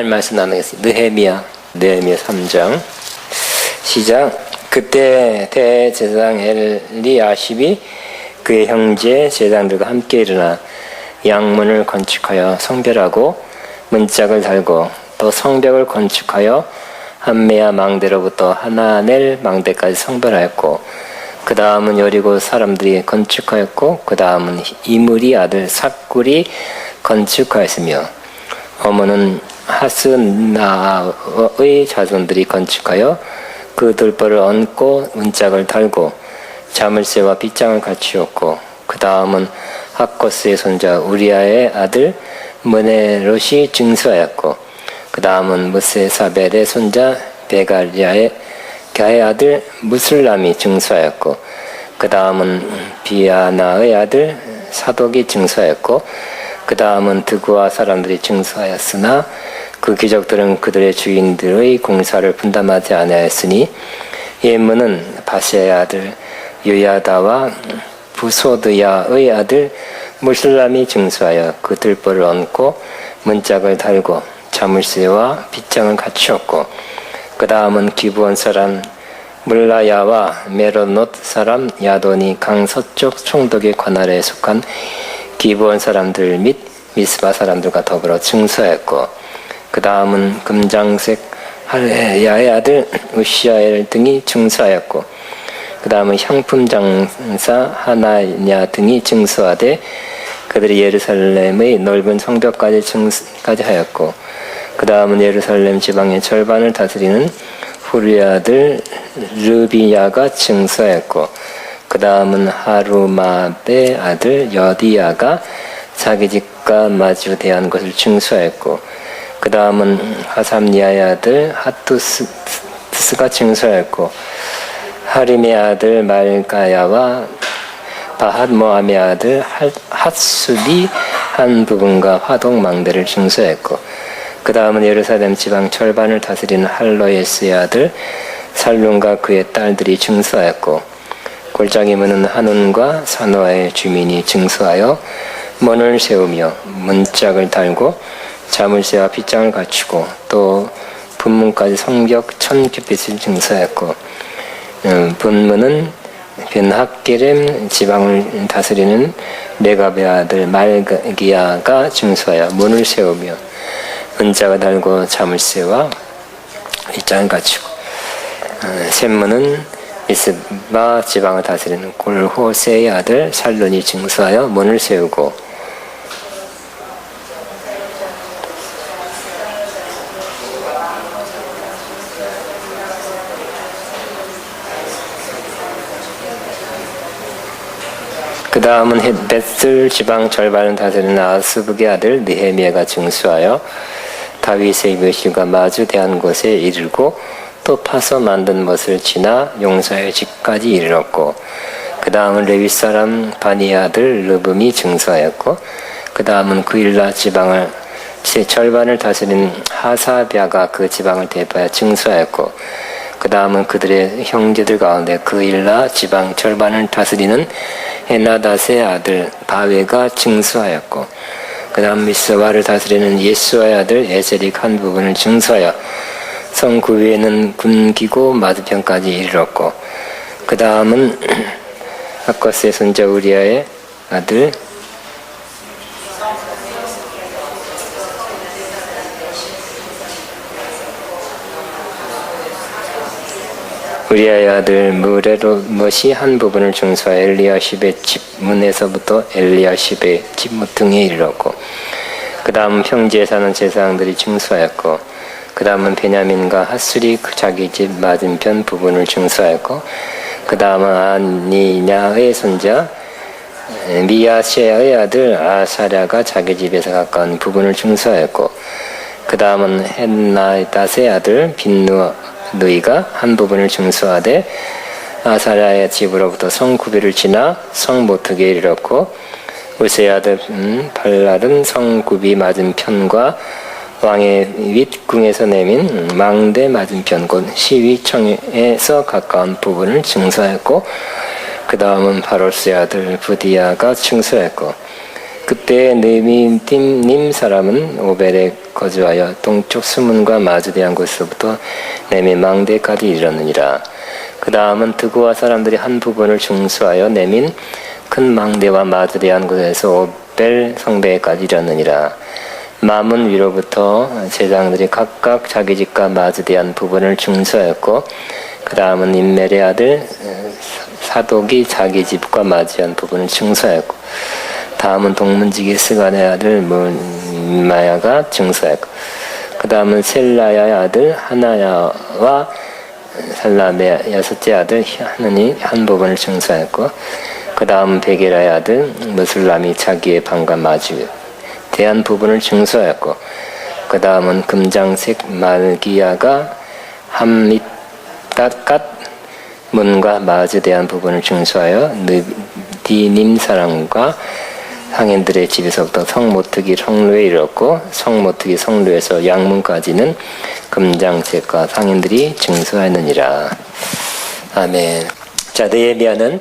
하나님 말씀 나누겠습니다. 느헤미야 3장 시작. 그때 대제사장 엘리야십이 그의 형제 제사장들과 함께 일어나 양문을 건축하여 성별하고 문짝을 달고 또 성벽을 건축하여 한메야 망대로부터 하나넬 망대까지 성별하였고 그 다음은 여리고 사람들이 건축하였고 그 다음은 이므리 아들 삭굴이 건축하였으며 어머는 하스나의 자손들이 건축하여 그 돌벌을 얹고 문짝을 달고 자물쇠와 빗장을 갖추었고 그 다음은 하코스의 손자 우리아의 아들 무네롯이 증수하였고 그 다음은 무세사벨의 손자 베갈리아의 아들 무슬람이 증수하였고 그 다음은 비아나의 아들 사독이 증수하였고 그 다음은 드구아 사람들이 증수하였으나 그 귀족들은 그들의 주인들의 공사를 분담하지 아니하였으니 예문은 바세의 아들 요야다와 부소드야의 아들 무슬람이 증수하여 그 들보를 얹고 문짝을 달고 자물쇠와 빗장을 갖추었고 그 다음은 기브온 사람 물라야와 메로노트 사람 야돈이 강서쪽 총독의 관할에 속한 기브온 사람들 및 미스바 사람들과 더불어 증수하였고 그 다음은 금장색 할야의 아들 우시아엘 등이 증수하였고 그 다음은 향품 장사 하나냐 등이 증수하되 그들이 예루살렘의 넓은 성벽까지 증수까지 하였고 그 다음은 예루살렘 지방의 절반을 다스리는 후리 아들 르비야가 증수하였고 그 다음은 하루마베 아들 여디야가 자기 집과 마주 대한 것을 증수하였고 그 다음은 하삼니아의 아들 하투스가 증수하였고 하림의 아들 말가야와 바핫모함의 아들 핫수비 한 부분과 화독망대를 증수했고 그 다음은 예루살렘 지방 절반을 다스리는 할로예스의 아들 살룸과 그의 딸들이 증수하였고 골짜기 문은 한온과 산호아의 주민이 증수하여 문을 세우며 문짝을 달고 자물쇠와 빗장을 갖추고 또 분문까지 성벽 1000규빗을 증수하였고 분문은 벤학게렘 지방을 다스리는 레갑의 아들 말기야가 증수하여 문을 세우며 문짝을 달고 자물쇠와 빗장을 갖추고 샘문은 미스바 지방을 다스리는 골호세의 아들 살룬이 증수하여 문을 세우고 그 다음은 벳슬 지방 절반을 다스리는 아스북의 아들 느헤미야가 증수하여 다윗의 묘실과 마주 대한 곳에 이르고 또 파서 만든 못을 지나 용사의 집까지 이르렀고 그 다음은 레위 사람 바니의 아들 르붐이 증수하였고 그 다음은 그일라 지방을 제 절반을 다스리는 하사비아가 그 지방을 대표하여 증수하였고 그 다음은 그들의 형제들 가운데 그일라 지방 절반을 다스리는 에나닷의 아들 바웨가 증수하였고 그 다음 미스와를 다스리는 예수아의 아들 에셀릭 한 부분을 증수하여 성 그 위에는 군기고 맞은편까지 이르렀고 그 다음은 하코스의 손자 우리아의 아들 우리아의 아들 무레롯이 한 부분을 증수하여 엘리야십의 집 문에서부터 엘리야십의 집 모퉁이에 이르렀고 그 다음 평지에 사는 제사장들이 증수하였고 그 다음은 베냐민과 핫술이 자기 집 맞은편 부분을 증수하였고 그 다음은 아니냐의 손자 미야세의 아들 아사랴가 자기 집에서 가까운 부분을 증수하였고 그 다음은 헨나닷의 아들 빈누이가 한 부분을 증수하되 아사랴의 집으로부터 성 구비를 지나 성 모퉁이에 이르렀고 우세의 아들 발랄은 성 구비 맞은편과 왕의 윗궁에서 내민 망대 맞은편 곧 시위청에서 가까운 부분을 증수하였고 그 다음은 바로스의 아들 부디야가 증수하였고 그때 느헤미님 사람은 오벨에 거주하여 동쪽 수문과 마주대한 곳에서부터 네미 망대까지 이르렀느니라. 그 다음은 드고아 사람들이 한 부분을 중수하여 내민 큰 망대와 마주대한 곳에서 오벨 성배까지 이르렀느니라. 마문 위로부터 제장들이 각각 자기 집과 마주대한 부분을 중수하였고, 그 다음은 임멜의 아들 사독이 자기 집과 마주한 부분을 중수하였고, 다음은 동문지기 스간의 아들 마야가 중수하였고, 그 다음은 셀라야의 아들 하나야와 살람의 여섯째 아들 하느니 한 부분을 중수하였고, 그 다음 베게라의 아들 무술람이 자기의 방과 마주 대한 부분을 중수하였고, 그 다음은 금장색 말기야가 함밋닷갓 문과 마주대한 부분을 중수하여 느디님 사람과 상인들의 집에서부터 성모특이 성루에 이르렀고, 성모특이 성루에서 양문까지는 금장색과 상인들이 중수하였느니라. 아멘. 자, 느헤미야는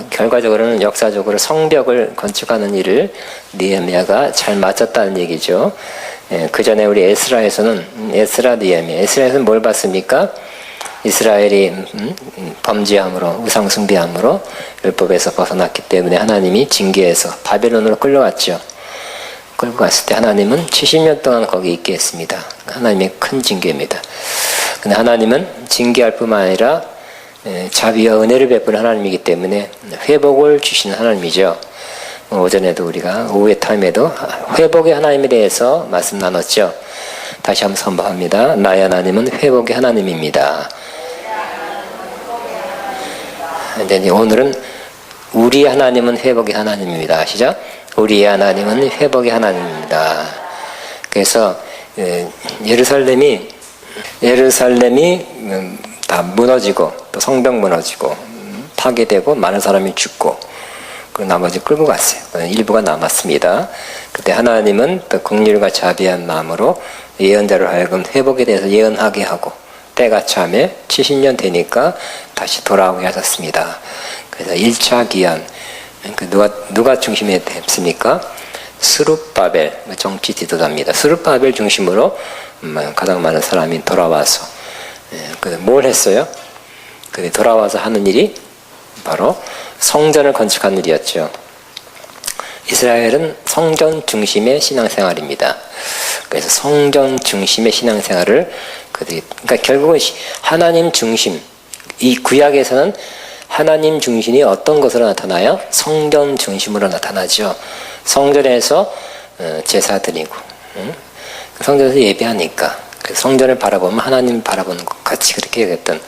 결과적으로는 역사적으로 성벽을 건축하는 일을 느헤미야가 잘 마쳤다는 얘기죠. 그 전에 우리 에스라에서는 에스라에서는 뭘 봤습니까? 이스라엘이 범죄함으로 우상 숭배함으로 율법에서 벗어났기 때문에 하나님이 징계해서 바벨론으로 끌려갔죠. 끌고 갔을 때 하나님은 70년 동안 거기 있게 했습니다. 하나님의 큰 징계입니다. 근데 하나님은 징계할 뿐만 아니라 자비와 은혜를 베푸는 하나님이기 때문에 회복을 주시는 하나님이죠. 오전에도 우리가 오후의 타임에도 회복의 하나님에 대해서 말씀 나눴죠. 다시 한번 선포합니다. 나의 하나님은 회복의 하나님입니다. 근데 오늘은 우리의 하나님은 회복의 하나님입니다. 아시죠? 우리의 하나님은 회복의 하나님입니다. 그래서 예루살렘이 다 무너지고 또 성벽 무너지고 파괴되고 많은 사람이 죽고 그 나머지 끌고 갔어요. 일부가 남았습니다. 그때 하나님은 또 긍휼과 자비한 마음으로 예언자를 하여금 회복에 대해서 예언하게 하고, 때가 참에 70년 되니까 다시 돌아오게 하셨습니다. 그래서 1차 기한, 누가 중심에 됐습니까? 스룹바벨, 정치 지도자입니다. 스룹바벨 중심으로 가장 많은 사람이 돌아와서 뭘 했어요? 돌아와서 하는 일이 바로 성전을 건축하는 일이었죠. 이스라엘은 성전 중심의 신앙생활입니다. 그래서 성전 중심의 신앙생활을 그러니까 결국은 하나님 중심, 이 구약에서는 하나님 중심이 어떤 것으로 나타나요? 성전 중심으로 나타나죠. 성전에서 제사 드리고 성전에서 예배하니까 성전을 바라보면 하나님 바라보는 것 같이 그렇게 얘기했던.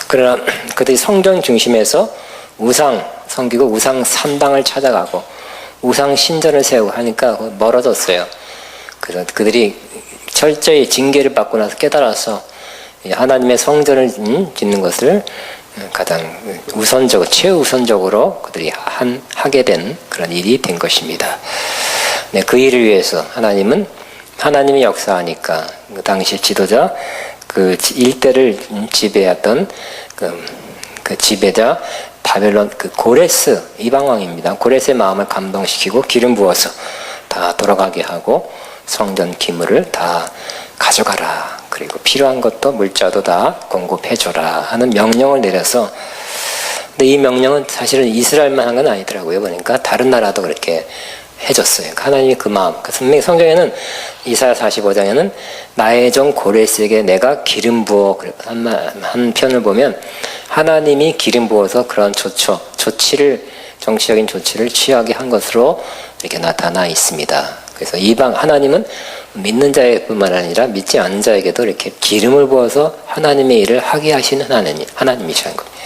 그러나 그들이 성전 중심에서 우상 섬기고 우상 산당을 찾아가고 우상 신전을 세우고 하니까 멀어졌어요. 그래서 그들이 철저히 징계를 받고 나서 깨달아서 하나님의 성전을 짓는 것을 가장 우선적으로, 최우선적으로 그들이 하게 된 그런 일이 된 것입니다. 네, 그 일을 위해서 하나님이 역사하니까 그 당시 지도자, 그 일대를 지배했던 그 지배자 바벨론 고레스 이방왕입니다. 고레스의 마음을 감동시키고 기름 부어서 다 돌아가게 하고 성전 기물을 다 가져가라. 그리고 필요한 것도 물자도 다 공급해줘라 하는 명령을 내려서, 근데 이 명령은 사실은 이스라엘만 한 건 아니더라고요. 그러니까 다른 나라도 그렇게 해줬어요. 하나님이 그 마음. 분명히 성경에는 이사야 45장에는 나의 종 고레스에게 내가 기름 부어 한 편을 보면 하나님이 기름 부어서 그런 정치적인 조치를 취하게 한 것으로 이렇게 나타나 있습니다. 그래서 하나님은 믿는 자뿐만 아니라 믿지 않는 자에게도 이렇게 기름을 부어서 하나님의 일을 하게 하시는 하나님이시라는 겁니다.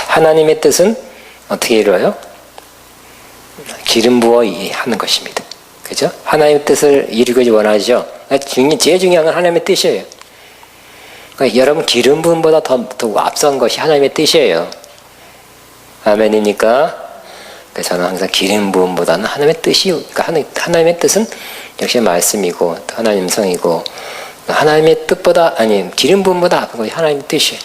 하나님의 뜻은 어떻게 이루어요? 기름 부어 하는 것입니다. 그죠? 하나님의 뜻을 이루기 원하죠. 제일 중요한 건 하나님의 뜻이에요. 그러니까 여러분 기름 부음보다 더 앞선 것이 하나님의 뜻이에요. 아멘입니까? 저는 항상 기름 부음보다는 하나님의 뜻이, 그러니까 하나님의 뜻은 역시 말씀이고 하나님 성이고 하나님의 뜻보다 기름 부음보다 앞선 것이 하나님의 뜻이에요.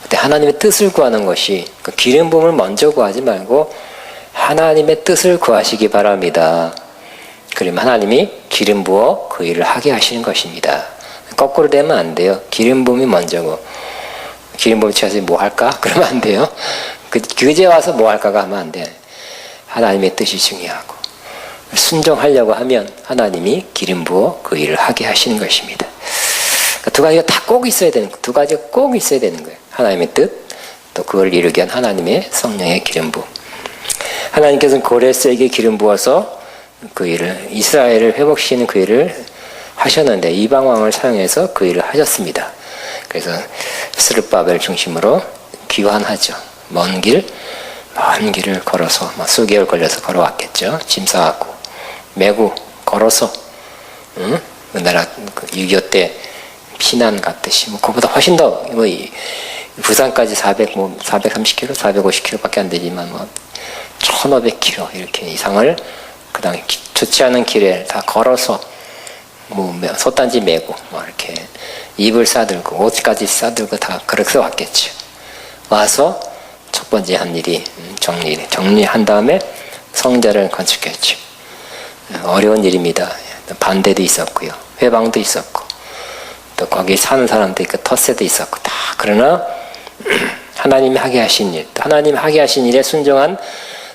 그때 하나님의 뜻을 구하는 것이 기름 부음을 먼저 구하지 말고 하나님의 뜻을 구하시기 바랍니다. 그러면 하나님이 기름 부어 그 일을 하게 하시는 것입니다. 거꾸로 되면 안 돼요. 기름 부음이 먼저고 기름 부음 쳐서 뭐 할까? 그러면 안 돼요. 그제 와서 뭐 할까가 하면 안 돼요. 하나님의 뜻이 중요하고 순종하려고 하면 하나님이 기름 부어 그 일을 하게 하시는 것입니다. 두 가지가 다 꼭 있어야 되는 거예요. 두 가지가 꼭 있어야 되는 거예요. 하나님의 뜻, 또 그걸 이루기 위한 하나님의 성령의 기름 부음. 하나님께서는 고레스에게 기름 부어서 그 일을, 이스라엘을 회복시키는 그 일을 하셨는데 이방 왕을 사용해서 그 일을 하셨습니다. 그래서 스룹바벨 중심으로 귀환하죠. 먼 길을 걸어서 수개월 걸려서 걸어왔겠죠. 짐 싸갖고 메고 걸어서, 응? 우리나라 6.25 때 피난 갔듯이 그보다 훨씬 더 부산까지 430km, 450km밖에 안 되지만 1500km 이렇게 이상을 그다음에 좋지 않은 길에 다 걸어서 솥단지 메고 이렇게 이불 싸들고 옷까지 싸들고 다 그렇게 왔겠죠. 와서 첫 번째 한 일이 정리한 다음에 성전을 건축했죠. 어려운 일입니다. 반대도 있었고요, 회방도 있었고, 또 거기 사는 사람도 있고 텃세도 있었고 다. 그러나 하나님이 하게 하신 일, 하나님 하게 하신 일에 순종한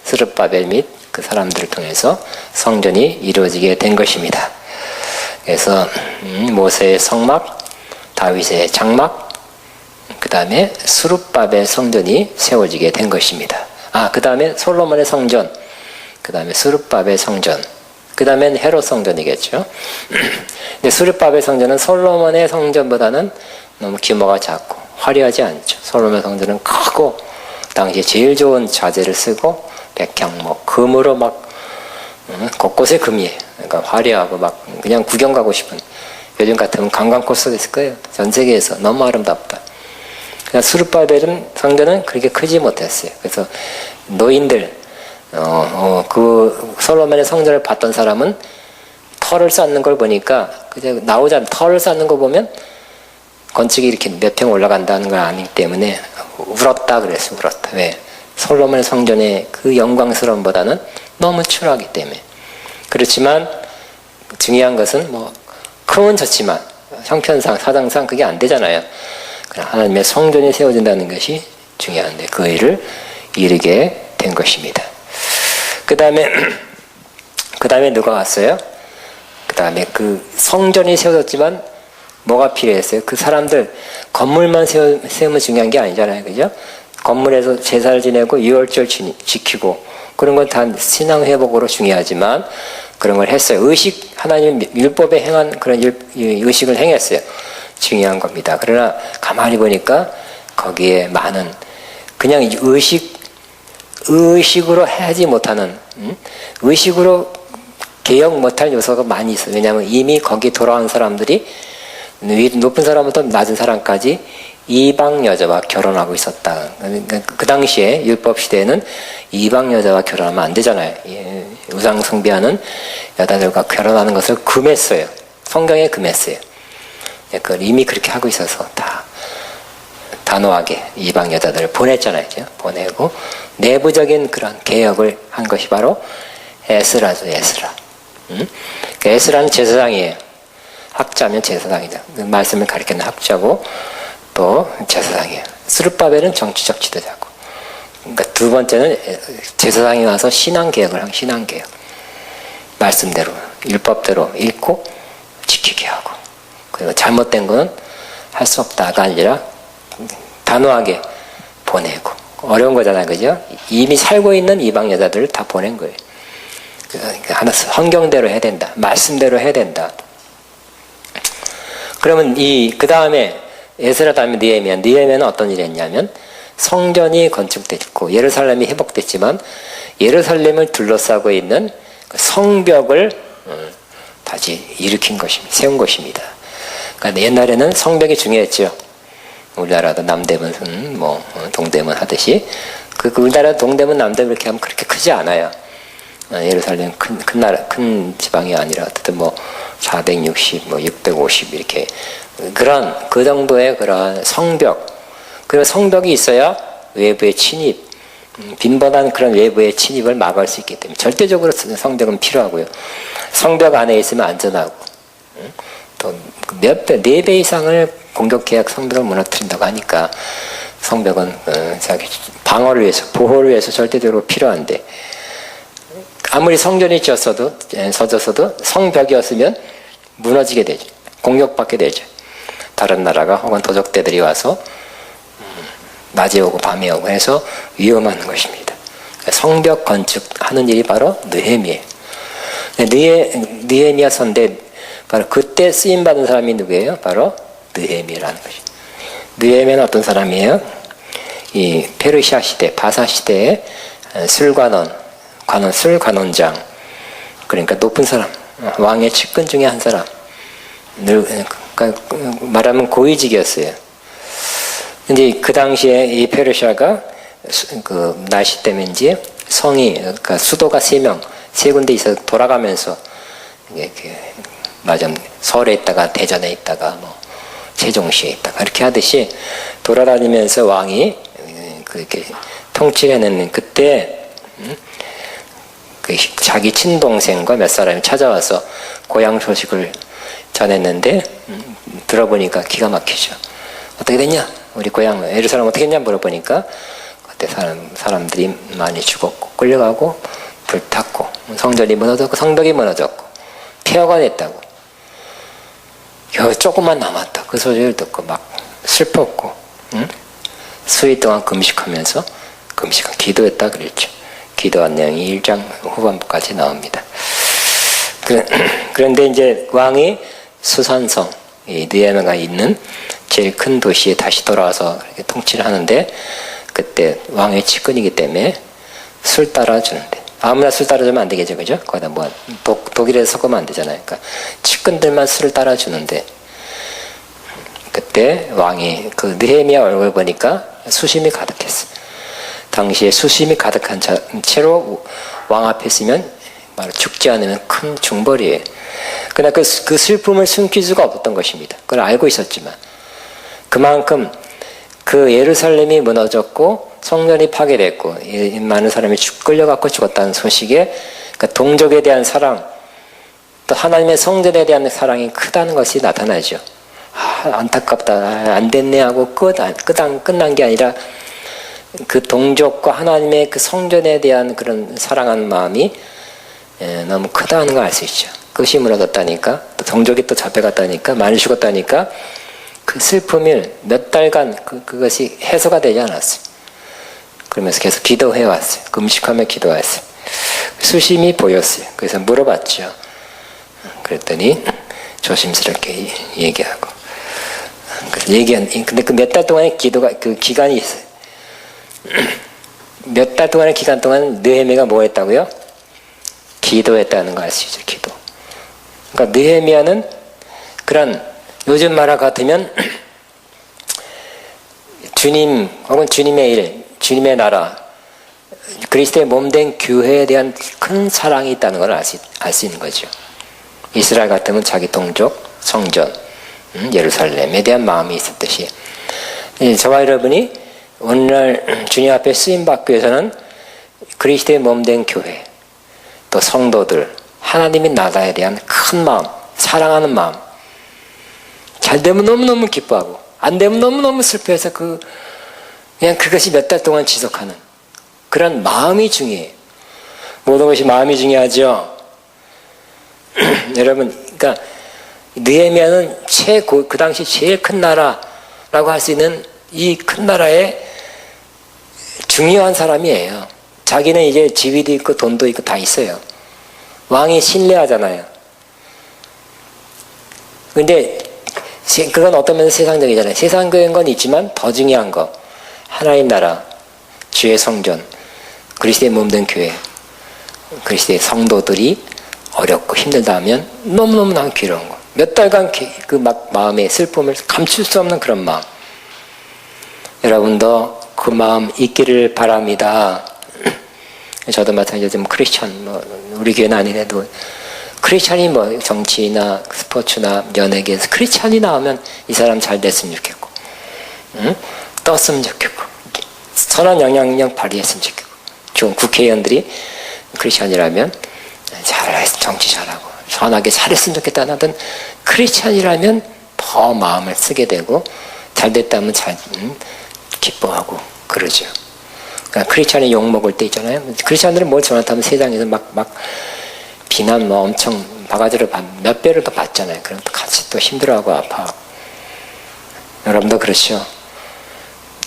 스룹바벨 및 그 사람들을 통해서 성전이 이루어지게 된 것입니다. 그래서 모세의 성막, 다윗의 장막, 그 다음에 스룹바벨 성전이 세워지게 된 것입니다. 그 다음에 솔로몬의 성전, 그 다음에 스룹바벨 성전, 그 다음엔 헤롯 성전이겠죠. 근데 스룹바벨 성전은 솔로몬의 성전보다는 너무 규모가 작고 화려하지 않죠. 솔로몬 성전은 크고 당시에 제일 좋은 자재를 쓰고 백향목, 금으로 곳곳에 금이에요. 그러니까 화려하고 그냥 구경 가고 싶은, 요즘 같으면 관광 코스가 있을 거예요. 전 세계에서 너무 아름답다. 그냥 스룹바벨 성전은 그렇게 크지 못했어요. 그래서 노인들, 그 솔로몬의 성전을 봤던 사람은 털을 쌓는 걸 보니까 그냥 나오잖아. 털을 쌓는 거 보면 건축이 이렇게 몇 평 올라간다는 걸 아니기 때문에 울었다 그랬어요. 울었다. 왜? 솔로몬의 성전의 그 영광스러움보다는 너무 추하기 때문에. 그렇지만 중요한 것은 크면 좋지만 형편상 사정상 그게 안 되잖아요. 하나님의 성전이 세워진다는 것이 중요한데 그 일을 이루게 된 것입니다. 그 다음에 누가 왔어요? 그 다음에 그 성전이 세워졌지만 뭐가 필요했어요? 그 사람들 건물만 세우면 중요한 게 아니잖아요. 그죠? 건물에서 제사를 지내고 유월절 지키고 그런 건 다 신앙 회복으로 중요하지만 그런 걸 했어요. 의식, 하나님 율법에 행한 그런 의식을 행했어요. 중요한 겁니다. 그러나 가만히 보니까 거기에 많은 그냥 의식으로 하지 못하는, 의식으로 개혁 못할 요소가 많이 있어요. 왜냐하면 이미 거기 돌아온 사람들이 높은 사람부터 낮은 사람까지 이방 여자와 결혼하고 있었다. 그러니까 그 당시에 율법 시대에는 이방 여자와 결혼하면 안 되잖아요. 우상 숭배하는 여자들과 결혼하는 것을 금했어요. 성경에 금했어요. 그걸 이미 그렇게 하고 있어서 다 단호하게 이방 여자들을 보냈잖아요. 보내고 내부적인 그런 개혁을 한 것이 바로 에스라죠. 에스라. 에스라는 제사장이에요. 학자면 제사장이죠. 그 말씀을 가리키는 학자고 또 제사장이에요. 스룹바벨은 정치적 지도자고. 그러니까 두 번째는 제사장이 와서 신앙개혁을 한 신앙개혁. 말씀대로 율법대로 읽고 지키게 하고, 그리고 잘못된 건 할 수 없다가 아니라 단호하게 보내고. 어려운 거잖아요. 그죠? 이미 살고 있는 이방 여자들을 다 보낸 거예요. 하나 성경대로 해야 된다. 말씀대로 해야 된다. 그러면 그 다음에 에스라 다음에 느헤미야는 어떤 일을 했냐면 성전이 건축됐고 예루살렘이 회복됐지만 예루살렘을 둘러싸고 있는 성벽을 다시 일으킨 것입니다. 세운 것입니다. 그러니까 옛날에는 성벽이 중요했죠. 우리나라도 남대문, 동대문 하듯이 우리나라 동대문, 남대문 이렇게 하면 그렇게 크지 않아요. 예루살렘 큰 지방이 아니라 어쨌든 460, 650 이렇게 그 정도의 그런 성벽. 그리고 성벽이 있어야 외부의 침입, 빈번한 그런 외부의 침입을 막을 수 있기 때문에 절대적으로 성벽은 필요하고요. 성벽 안에 있으면 안전하고, 또 몇 배, 4배 이상을 공격해야 성벽을 무너뜨린다고 하니까 성벽은 자기 방어를 위해서, 보호를 위해서 절대적으로 필요한데, 아무리 성전이 서졌어도 성벽이었으면 무너지게 되죠. 공격받게 되죠. 다른 나라가 혹은 도적대들이 와서 낮에 오고 밤에 오고 해서 위험한 것입니다. 성벽 건축하는 일이 바로 느헤미예요. 느헤미야 선대, 바로 그때 쓰임받은 사람이 누구예요? 바로 느헤미라는 것이죠. 느헤미는 어떤 사람이에요? 이 페르시아 시대, 바사 시대의 술관원장, 그러니까 높은 사람, 왕의 측근 중에 한 사람, 그러니까 말하면 고위직이었어요. 근데 그 당시에 이 페르시아가 그 나시 때문인지 성이, 그러니까 수도가 3명, 3군데 있어 돌아가면서 서울에 있다가 대전에 있다가 뭐 세종시에 있다가 이렇게 하듯이 돌아다니면서 왕이 그렇게 통치하는 그때 자기 친동생과 몇 사람이 찾아와서 고향 소식을 전했는데 들어보니까 기가 막히죠. 어떻게 됐냐? 우리 고향 예루살렘 어떻게 했냐 물어보니까 그때 사람들이 많이 죽었고 끌려가고 불탔고 성전이 무너졌고 성벽이 무너졌고 폐허가 됐다고. 조금만 남았다. 그 소리를 듣고 막 슬펐고, 수일 동안 금식하면서 기도했다 그랬죠. 기도한 내용이 1장 후반부까지 나옵니다. 그런데 이제 왕이 수산성, 이 느헤미야가 있는 제일 큰 도시에 다시 돌아와서 이렇게 통치를 하는데, 그때 왕의 측근이기 때문에 술 따라주는데, 아무나 술 따라주면 안 되겠죠, 그죠? 거기다 뭐 독일에서 섞으면 안 되잖아요. 그러니까 측근들만 술을 따라주는데, 그때 왕이 그 느헤미야 얼굴 보니까 수심이 가득했어. 당시에 수심이 가득한 채로 왕 앞에 있으면 바로 죽지 않으면 큰 중벌이에요. 그러나 그 슬픔을 숨길 수가 없었던 것입니다. 그걸 알고 있었지만 그만큼 그 예루살렘이 무너졌고 성전이 파괴됐고 많은 사람이 끌려갖고 죽었다는 소식에 그 동족에 대한 사랑, 또 하나님의 성전에 대한 사랑이 크다는 것이 나타나죠. 안타깝다, 안 됐네 하고 끝난 게 아니라 그 동족과 하나님의 그 성전에 대한 그런 사랑하는 마음이 너무 크다는 걸 알 수 있죠. 그것이 무너졌다니까, 또 동족이 또 잡혀갔다니까, 많이 죽었다니까, 그 슬픔을 몇 달간 그것이 해소가 되지 않았어요. 그러면서 계속 기도해왔어요. 금식하며 기도했어요. 수심이 보였어요. 그래서 물어봤죠. 그랬더니 조심스럽게 얘기하고. 근데 그 몇 달 동안의 그 기간이 있어요. 몇 달 동안의 기간 동안 느헤미야가 뭐 했다고요? 기도했다는 걸 알 수 있죠. 기도. 그러니까 느헤미야는 그런 요즘 말과 같으면 주님 혹은 주님의 일, 주님의 나라, 그리스도의 몸된 교회에 대한 큰 사랑이 있다는 걸 알 수 있는 거죠. 이스라엘 같으면 자기 동족, 성전, 예루살렘에 대한 마음이 있었듯이 저와 여러분이 오늘날 주님 앞에 쓰임받기 위해서는 그리스도의 몸된 교회, 또 성도들, 하나님의 나라에 대한 큰 마음, 사랑하는 마음, 잘 되면 너무너무 기뻐하고 안 되면 너무너무 슬퍼해서 그냥 그것이 몇 달 동안 지속하는 그런 마음이 중요해요. 모든 것이 마음이 중요하죠. 여러분, 그러니까 느헤미야는 그 당시 제일 큰 나라라고 할 수 있는 이 큰 나라의 중요한 사람이에요. 자기는 이제 지위도 있고 돈도 있고 다 있어요. 왕이 신뢰하잖아요. 근데 그건 어떤 면에서 세상적이잖아요. 세상적인 건 있지만 더 중요한 거, 하나님 나라, 주의 성전, 그리스도의 몸된 교회, 그리스도의 성도들이 어렵고 힘들다 하면 너무너무 괴로운 거. 몇 달간 그 마음의 슬픔을 감출 수 없는 그런 마음. 여러분도 그 마음 있기를 바랍니다. 저도 마찬가지로 크리스찬, 우리 교회는 아니래도 크리스찬이 정치나 스포츠나 연예계에서 크리스찬이 나오면 이 사람 잘 됐으면 좋겠고, 떴으면 좋겠고, 선한 영향력 발휘했으면 좋겠고, 좋은 국회의원들이 크리스찬이라면 정치 잘하고 선하게 잘했으면 좋겠다 하던 크리스찬이라면 더 마음을 쓰게 되고 잘 됐다면 기뻐하고 그러죠. 그러니까 크리스찬이 욕먹을 때 있잖아요. 크리스찬들은 뭘 잘못하면 세상에서 막 비난 엄청 바가지를 몇 배를 더 받잖아요. 그럼 또 같이 또 힘들어하고 아파하고. 여러분도 그렇죠.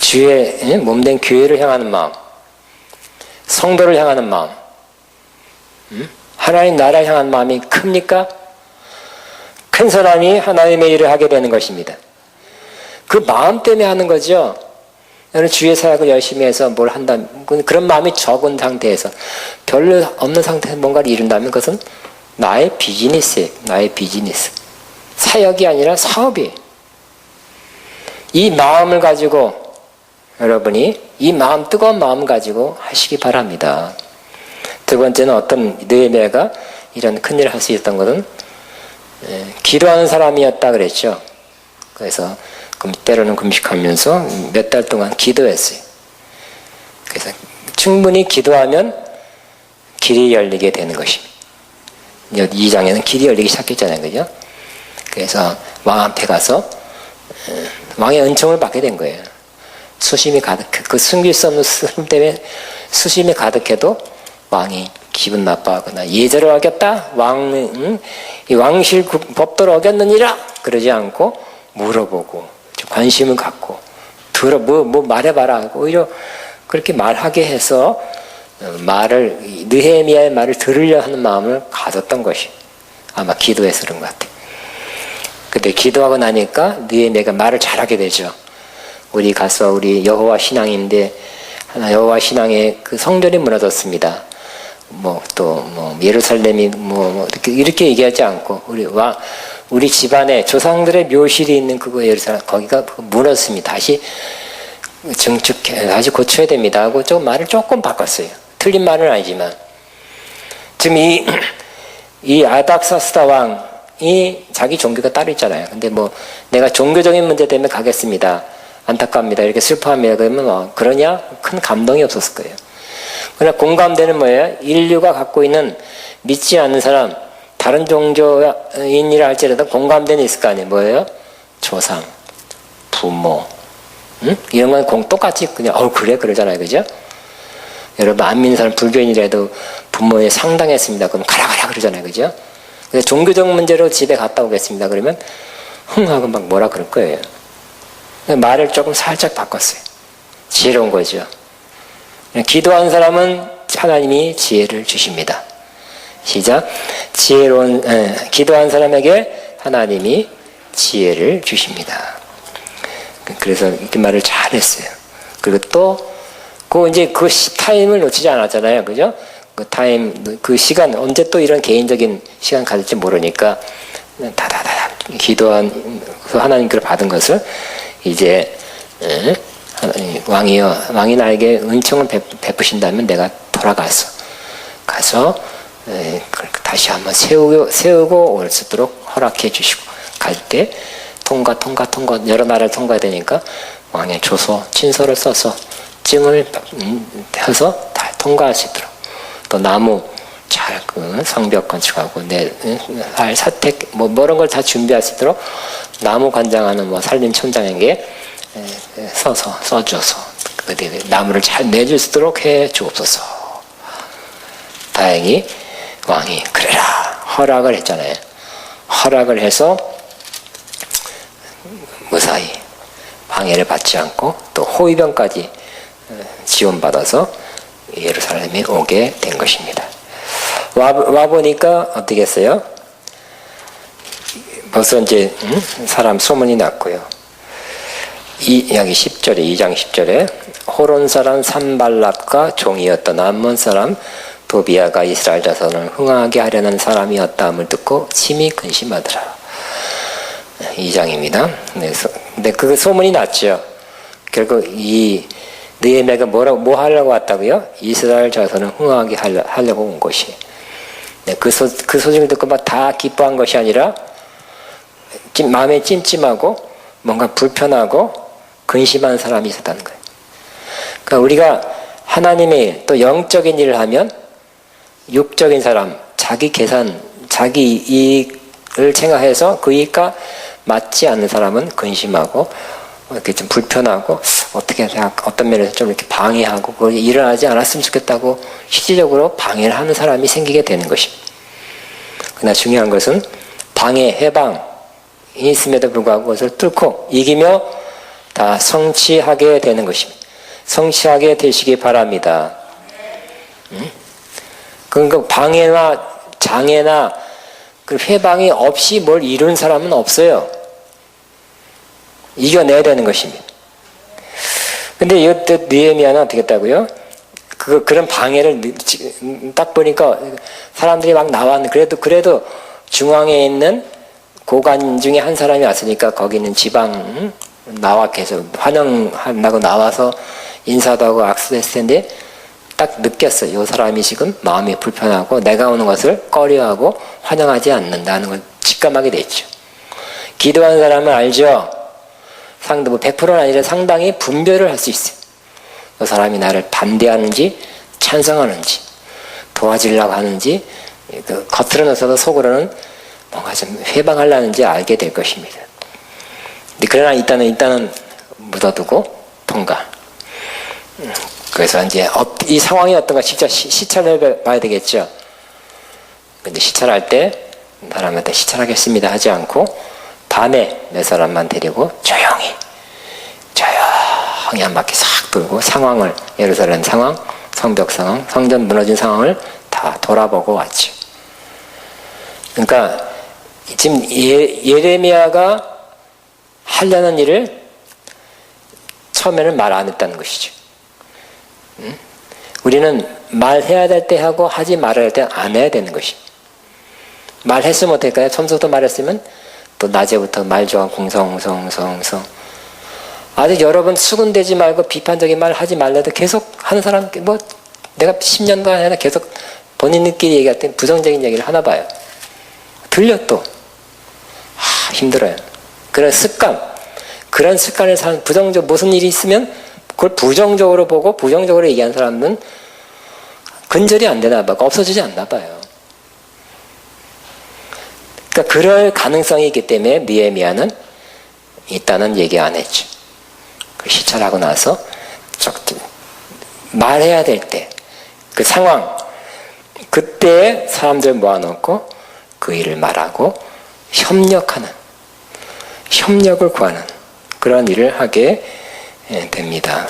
주의 몸된 교회를 향하는 마음, 성도를 향하는 마음, 하나님 나라를 향한 마음이 큽니까? 큰 사람이 하나님의 일을 하게 되는 것입니다. 그 마음 때문에 하는 거죠. 나는 주의 사역을 열심히 해서 뭘 한다. 그런 마음이 적은 상태에서 별로 없는 상태에서 뭔가를 이룬다면 그것은 나의 비즈니스예요. 나의 비즈니스. 사역이 아니라 사업이에요. 이 마음을 가지고 여러분이 이 마음, 뜨거운 마음 가지고 하시기 바랍니다. 두 번째는 어떤 느헤미야가 이런 큰일을 할 수 있었던 것은 기도하는 사람이었다 그랬죠. 그래서 때로는 금식하면서 몇 달 동안 기도했어요. 그래서 충분히 기도하면 길이 열리게 되는 것입니다. 2장에는 길이 열리기 시작했잖아요. 그죠? 그래서 왕한테 가서 왕의 은총을 받게 된 거예요. 수심이 가득, 그 숨길 수 없는 수심 때문에 수심이 가득해도 왕이 기분 나빠하거나 예절을 어겼다? 이 왕실 법도를 어겼느니라? 그러지 않고 물어보고 관심을 갖고 뭐 말해봐라 하고 오히려 그렇게 말하게 해서 느헤미야의 말을 들으려 하는 마음을 가졌던 것이 아마 기도해서 그런 것 같아요. 근데 기도하고 나니까 느헤미야가 말을 잘하게 되죠. 우리 가서 우리 여호와 신앙인데 여호와 신앙의 그 성전이 무너졌습니다. 예루살렘이 이렇게 얘기하지 않고 우리 집안에 조상들의 묘실이 있는 그거 예루살렘 거기가 무너졌습니다. 다시 다시 고쳐야 됩니다 하고 말을 조금 바꿨어요. 틀린 말은 아니지만 지금 이 아닥사스다 왕이 자기 종교가 따로 있잖아요. 근데 내가 종교적인 문제 때문에 가겠습니다. 안타깝니다. 이렇게 슬퍼합니다. 그러면 그러냐? 큰 감동이 없었을 거예요. 그러나 공감대는 뭐예요? 인류가 갖고 있는 믿지 않는 사람, 다른 종교인이라 할지라도 공감대는 있을 거 아니에요. 뭐예요? 조상, 부모, 이런 건 똑같이 그냥 그래 그러잖아요. 그죠? 여러분 안 믿는 사람 불교인이라도 부모에 상당했습니다. 그럼 가라 그러잖아요. 그죠? 그래서 종교적 문제로 집에 갔다 오겠습니다. 그러면 하고 막 뭐라 그럴 거예요. 말을 조금 살짝 바꿨어요. 지혜로운 거죠. 기도한 사람은 하나님이 지혜를 주십니다. 시작. 기도한 사람에게 하나님이 지혜를 주십니다. 그래서 이렇게 말을 잘했어요. 그리고 또 그 타임을 놓치지 않았잖아요. 그죠? 그 시간, 언제 또 이런 개인적인 시간 가질지 모르니까 다다다닥 기도한 하나님께로 받은 것을 이제 왕이 나에게 은총을 베푸신다면 내가 가서 다시 한번 세우고 올 수 있도록 허락해 주시고 갈 때 통과 여러 나라를 통과해야 되니까 왕의 친서를 써서 증을 해서 다 통과할 수 있도록 또 나무 잘 성벽 건축하고 사택 이런 걸 다 준비할 수 있도록 나무 관장하는 산림촌장에게 써줘서 나무를 잘 내줄 수 있도록 해 주옵소서. 다행히 왕이 그래라 허락을 했잖아요. 허락을 해서 무사히 방해를 받지 않고 또 호위병까지 지원받아서 예루살렘에 오게 된 것입니다. 와보니까 어떻게 했어요? 벌써 이제 사람 소문이 났고요. 여기 10절에 2장 10절에 호론 사람 산발랍과 종이었던 암몬 사람 도비아가 이스라엘 자손을 흥하게 하려는 사람이었다함을 듣고 심히 근심하더라. 2장입니다. 근데 그 소문이 났죠. 결국 이 느헤미야가 뭐 하려고 왔다고요? 이스라엘 자손을 흥하게 하려고 온 것이. 그 소식을 듣고 막 다 기뻐한 것이 아니라 마음에 찜찜하고 뭔가 불편하고 근심한 사람이 있었다는 거예요. 그러니까 우리가 하나님의 일, 또 영적인 일을 하면 육적인 사람, 자기 계산, 자기 이익을 생각해서 그 이익과 맞지 않는 사람은 근심하고 이렇게 좀 불편하고 어떻게 어떤 면에서 좀 이렇게 방해하고 그걸 일어나지 않았으면 좋겠다고 실질적으로 방해를 하는 사람이 생기게 되는 것입니다. 그러나 중요한 것은 방해, 해방이 있음에도 불구하고 그것을 뚫고 이기며 다 성취하게 되는 것입니다. 성취하게 되시기 바랍니다. 그러니까 방해나 장애나 그 해방이 없이 뭘 이룬 사람은 없어요. 이겨내야 되는 것입니다. 근데 이때 느헤미야는 어떻게 했다고요? 그런 방해를 딱 보니까 사람들이 막 나왔는데 그래도 중앙에 있는 고관 중에 한 사람이 왔으니까 거기는 지방 나와께서 환영한다고 나와서 인사도 하고 악수도 했을 텐데 딱 느꼈어요. 이 사람이 지금 마음이 불편하고 내가 오는 것을 꺼려하고 환영하지 않는다는 걸 직감하게 됐죠. 기도하는 사람은 알죠. 뭐 100%는 아니라 상당히 분별을 할 수 있어요. 이 사람이 나를 반대하는지 찬성하는지 도와주려고 하는지 겉으로는 속으로는 뭔가 좀 회방하려는지 알게 될 것입니다. 그러나 일단은 묻어두고 통과. 그래서 이제 이 상황이 어떤가 직접 시찰을 해봐야 되겠죠. 근데 시찰할 때 사람한테 시찰하겠습니다 하지 않고 밤에 몇 사람만 데리고 조용히 한 바퀴 싹 돌고 상황을 예루살렘 상황, 성벽 상황, 성전 무너진 상황을 다 돌아보고 왔죠. 그러니까 지금 예레미야가 하려는 일을 처음에는 말 안 했다는 것이죠. 우리는 말해야 될 때 하고 하지 말아야 할 때 안 해야 되는 것입니다. 말했으면 어떨까요? 처음부터 말했으면 또 낮에부터 말 좋아 공성성성성 아직 여러분 수군대지 말고 비판적인 말 하지 말라도 계속 하는 사람 뭐 내가 10년 동안 해나 계속 본인들끼리 얘기할 때 부정적인 얘기를 하나 봐요. 들려 또 힘들어요. 그런 습관을 사는 부정적 무슨 일이 있으면 그걸 부정적으로 보고 부정적으로 얘기하는 사람은 근절이 안 되나 봐요. 없어지지 않나 봐요. 그러니까 그럴 가능성이 있기 때문에 느헤미야는 일단은 얘기 안 했죠. 시찰하고 나서 말해야 될 때 그 상황 그때 사람들 모아놓고 그 일을 말하고 협력을 구하는 그런 일을 하게 됩니다.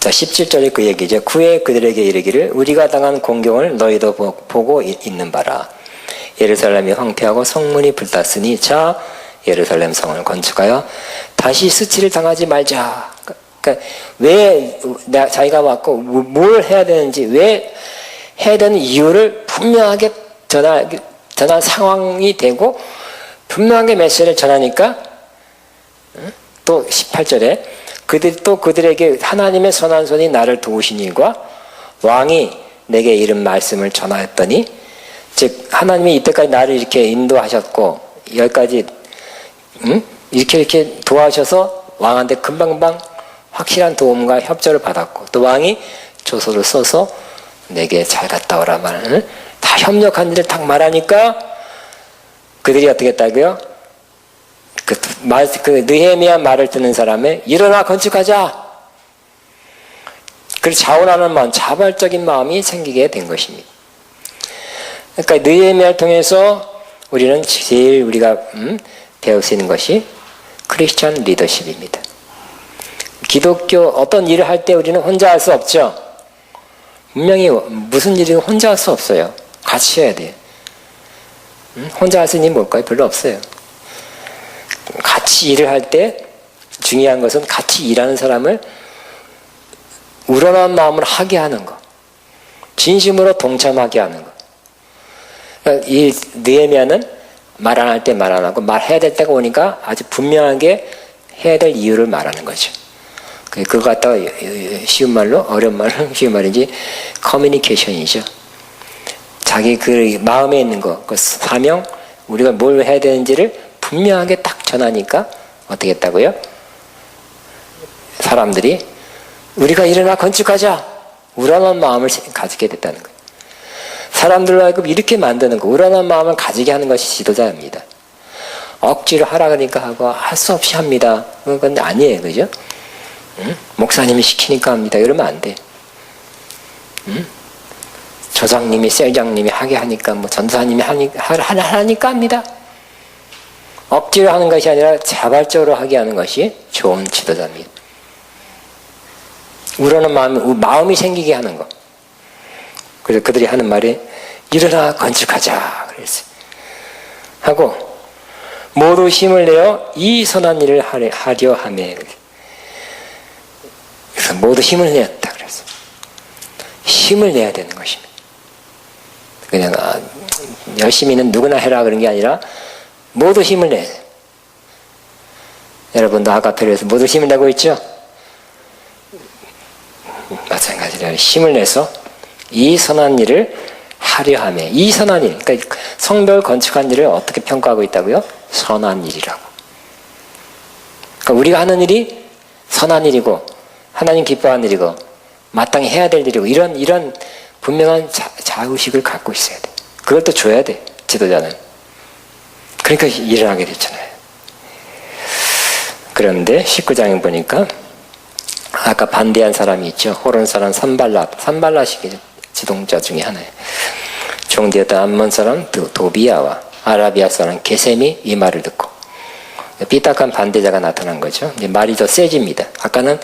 자 17절에 그 얘기죠. 그에 그들에게 이르기를 우리가 당한 공경을 너희도 보고 있는 바라. 예루살렘이 황폐하고 성문이 불탔으니 자 예루살렘 성을 건축하여 다시 수치를 당하지 말자. 그러니까 왜 자기가 왔고 뭘 해야 되는지 왜 해야 되는 이유를 분명하게 전한 상황이 되고 분명하게 메시지를 전하니까 또 18절에 그들에게 하나님의 선한 손이 나를 도우신 일과 왕이 내게 이른 말씀을 전하였더니 즉 하나님이 이때까지 나를 이렇게 인도하셨고 여기까지 이렇게 도와주셔서 왕한테 금방금방 확실한 도움과 협조를 받았고 또 왕이 조서를 써서 내게 잘 갔다 오라 말을 다 협력한 일을 딱 말하니까 그들이 어떻게 했다고요? 그 느헤미야 말을 듣는 사람의 일어나 건축하자. 그래서 자원하는 마음, 자발적인 마음이 생기게 된 것입니다. 그러니까 느헤미야를 통해서 우리는 제일 우리가 배울 수 있는 것이 크리스천 리더십입니다. 기독교 어떤 일을 할 때 우리는 혼자 할 수 없죠. 분명히 무슨 일이든 혼자 할 수 없어요. 같이 해야 돼요. 혼자 할 수 있는 일이 뭘까요? 별로 없어요. 같이 일을 할 때 중요한 것은 같이 일하는 사람을 우러나온 마음을 하게 하는 것. 진심으로 동참하게 하는 것. 그러니까 이 느헤미야는 말 안 할 때 말 안 하고 말해야 될 때가 오니까 아주 분명하게 해야 될 이유를 말하는 거죠. 그거 갖다가 쉬운 말로 어려운 말로 쉬운 말인지 커뮤니케이션이죠. 자기 그 마음에 있는 거, 그 사명, 우리가 뭘 해야 되는지를 분명하게 딱 전하니까 어떻게 했다고요? 사람들이 우리가 일어나 건축하자. 우러난 마음을 가지게 됐다는 거예요. 사람들로 하여금 이렇게 만드는 거, 우러난 마음을 가지게 하는 것이 지도자입니다. 억지로 하라 그러니까 하고 할 수 없이 합니다. 그건 아니에요. 그죠? 응? 목사님이 시키니까 합니다. 이러면 안 돼. 응? 조장님이, 셀장님이 하게 하니까, 뭐 전사님이 하니까 합니다. 억지로 하는 것이 아니라 자발적으로 하게 하는 것이 좋은 지도자입니다. 우러는 마음이 생기게 하는 거. 그래서 그들이 하는 말이 일어나 건축하자 그랬어요. 하고 모두 힘을 내어 이 선한 일을 하려 하매. 그래서 모두 힘을 내었다 그랬어요. 힘을 내야 되는 것입니다. 그냥 열심히는 누구나 해라 그런 게 아니라 모두 힘을 내야 돼요. 여러분도 아가페르에서 모두 힘을 내고 있죠? 마찬가지로 힘을 내서 이 선한 일을 하려 하며, 이 선한 일, 그러니까 성벽을 건축한 일을 어떻게 평가하고 있다고요? 선한 일이라고. 그러니까 우리가 하는 일이 선한 일이고 하나님 기뻐하는 일이고 마땅히 해야 될 일이고 이런 분명한 자의식을 갖고 있어야 돼. 그걸 또 줘야 돼, 지도자는. 그러니까 일어나게 됐잖아요. 그런데 19장에 보니까 아까 반대한 사람이 있죠. 호론 사람 산발랏이 지도자 중에 하나예요. 종되었던 암몬 사람 도비아와 아라비아 사람 게셈이 이 말을 듣고 삐딱한 반대자가 나타난 거죠. 이제 말이 더 세집니다. 아까는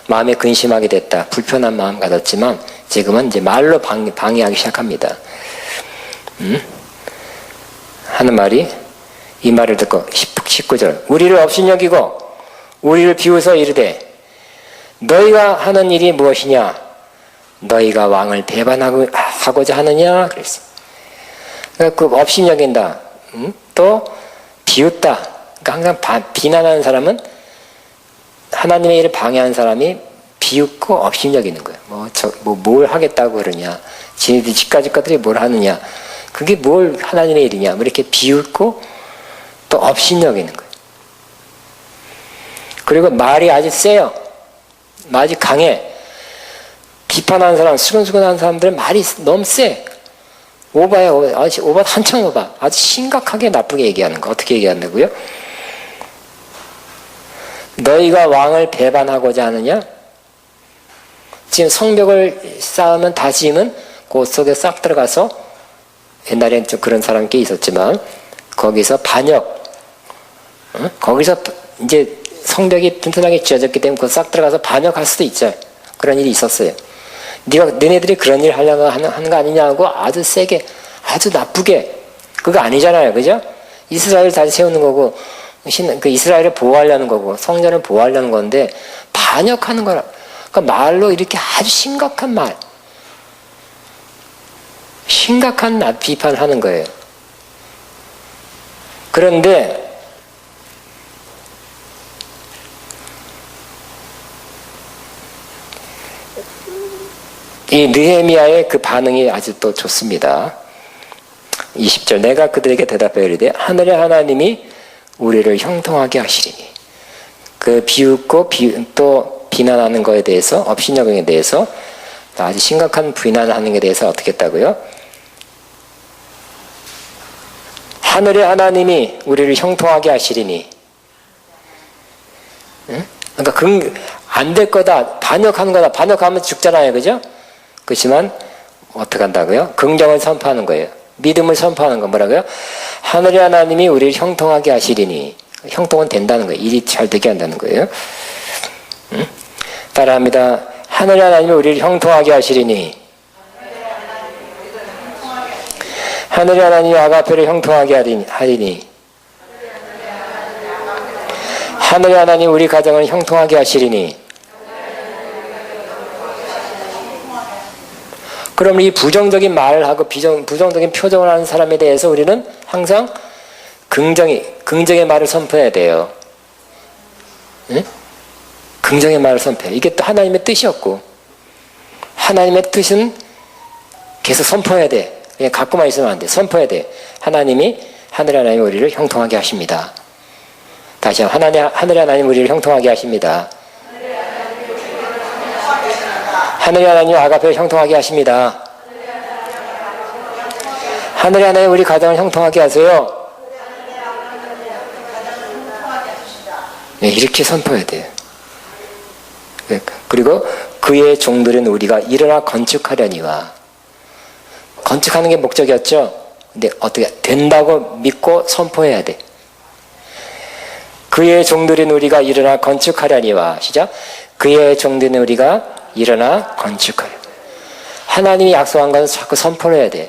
마음에 근심하게 됐다, 불편한 마음 가졌지만 지금은 이제 말로 방해하기 시작합니다. 하는 말이 이 말을 듣고 19절 우리를 업신여기고 우리를 비웃어 이르되 너희가 하는 일이 무엇이냐? 너희가 왕을 배반하고자 하느냐? 그랬어요. 그러니까 그 업신여긴다. 또 비웃다. 그러니까 항상 비난하는 사람은 하나님의 일을 방해하는 사람이 비웃고 업신여기는 거예요. 뭘 하겠다고 그러냐? 지네들 집까지 것들이 뭘 하느냐? 그게 뭘 하나님의 일이냐? 뭐 이렇게 비웃고 또 업신여기는 거예요. 그리고 말이 아주 세요. 아주 강해. 비판하는 사람, 수근수근하는 사람들은 말이 너무 세. 오바야, 오바, 한참 오바. 아주 심각하게 나쁘게 얘기하는 거. 어떻게 얘기한다고요? 너희가 왕을 배반하고자 하느냐? 지금 성벽을 쌓으면 다시는 그 속에 싹 들어가서 옛날엔 좀 그런 사람이 꽤 있었지만 거기서 반역, 거기서 이제 성벽이 튼튼하게 지어졌기 때문에 그 싹 들어가서 반역할 수도 있죠. 그런 일이 있었어요. 너네들이 그런 일 하려고 하는 거 아니냐고 아주 세게, 아주 나쁘게. 그거 아니잖아요. 그죠? 이스라엘을 다시 세우는 거고, 그 이스라엘을 보호하려는 거고, 성전을 보호하려는 건데, 반역하는 거라. 그러니까 말로 이렇게 아주 심각한 말. 심각한 비판을 하는 거예요. 그런데, 이 느헤미야의 그 반응이 아주 또 좋습니다. 20절 내가 그들에게 대답하여 이르되 하늘의 하나님이 우리를 형통하게 하시리니. 그 비웃고 또 비난하는 것에 대해서, 업신여김에 대해서 아주 심각한 비난을 하는 것에 대해서 어떻게 했다고요? 하늘의 하나님이 우리를 형통하게 하시리니. 응? 그러니까 안 될 거다, 반역하는 거다. 반역하면 죽잖아요. 그죠? 그렇지만 어떻게 한다고요? 긍정을 선포하는 거예요. 믿음을 선포하는 거 뭐라고요? 하늘의 하나님이 우리를 형통하게 하시리니. 형통은 된다는 거예요. 일이 잘 되게 한다는 거예요. 응? 따라합니다. 하늘의 하나님이 우리를 형통하게 하시리니. 하늘의 하나님이 아가페를 형통하게 하리니. 하늘의 하나님 우리 가정을 형통하게 하시리니. 그럼 이 부정적인 말을 하고 부정적인 표정을 하는 사람에 대해서 우리는 항상 긍정의 말을 선포해야 돼요. 응? 긍정의 말을 선포해. 이게 또 하나님의 뜻이었고, 하나님의 뜻은 계속 선포해야 돼. 그냥 갖고만 있으면 안 돼. 선포해야 돼. 하늘의 하나님이 우리를 형통하게 하십니다. 다시 한번 하늘의 하나님 우리를 형통하게 하십니다. 하늘의 하나님 아가페를 형통하게 하십니다. 하늘의 하나님 우리 가정을 형통하게 하세요. 네, 이렇게 선포해야 돼요. 그리고 그의 종들은 우리가 일어나 건축하려니와. 건축하는 게 목적이었죠. 근데 어떻게 된다고 믿고 선포해야 돼. 그의 종들은 우리가 일어나 건축하려니와. 시작. 그의 종들은 우리가 일어나 건축하려. 하나님이 약속한 것은 자꾸 선포를 해야 돼.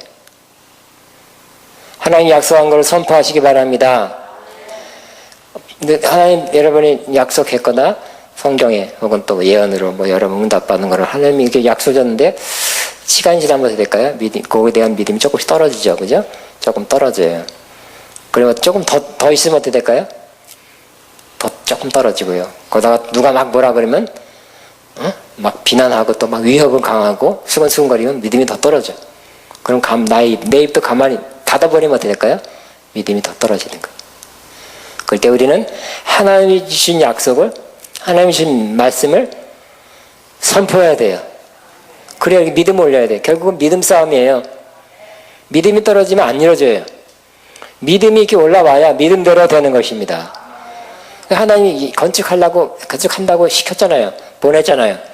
하나님이 약속한 것을 선포하시기 바랍니다. 근데 하나님 여러분이 약속했거나 성경에 혹은 또 예언으로 뭐 여러분 응답받는 거를 하나님이 이렇게 약속했는데 시간이 지나면 어떻게 될까요? 그거에 대한 믿음이 조금씩 떨어지죠. 그죠? 조금 떨어져요. 그리고 조금 더 있으면 어떻게 될까요? 더 조금 떨어지고요. 거기다가 누가 막 뭐라 그러면 막 비난하고 또 막 위협은 강하고 수근수근거리면 믿음이 더 떨어져. 그럼 내 입도 가만히 닫아버리면 어떻게 될까요? 믿음이 더 떨어지는 거예요. 그럴 때 우리는 하나님이 주신 약속을, 하나님이 주신 말씀을 선포해야 돼요. 그래야 믿음을 올려야 돼요. 결국은 믿음 싸움이에요. 믿음이 떨어지면 안 이루어져요. 믿음이 이렇게 올라와야 믿음대로 되는 것입니다. 하나님이 건축한다고 시켰잖아요. 보냈잖아요.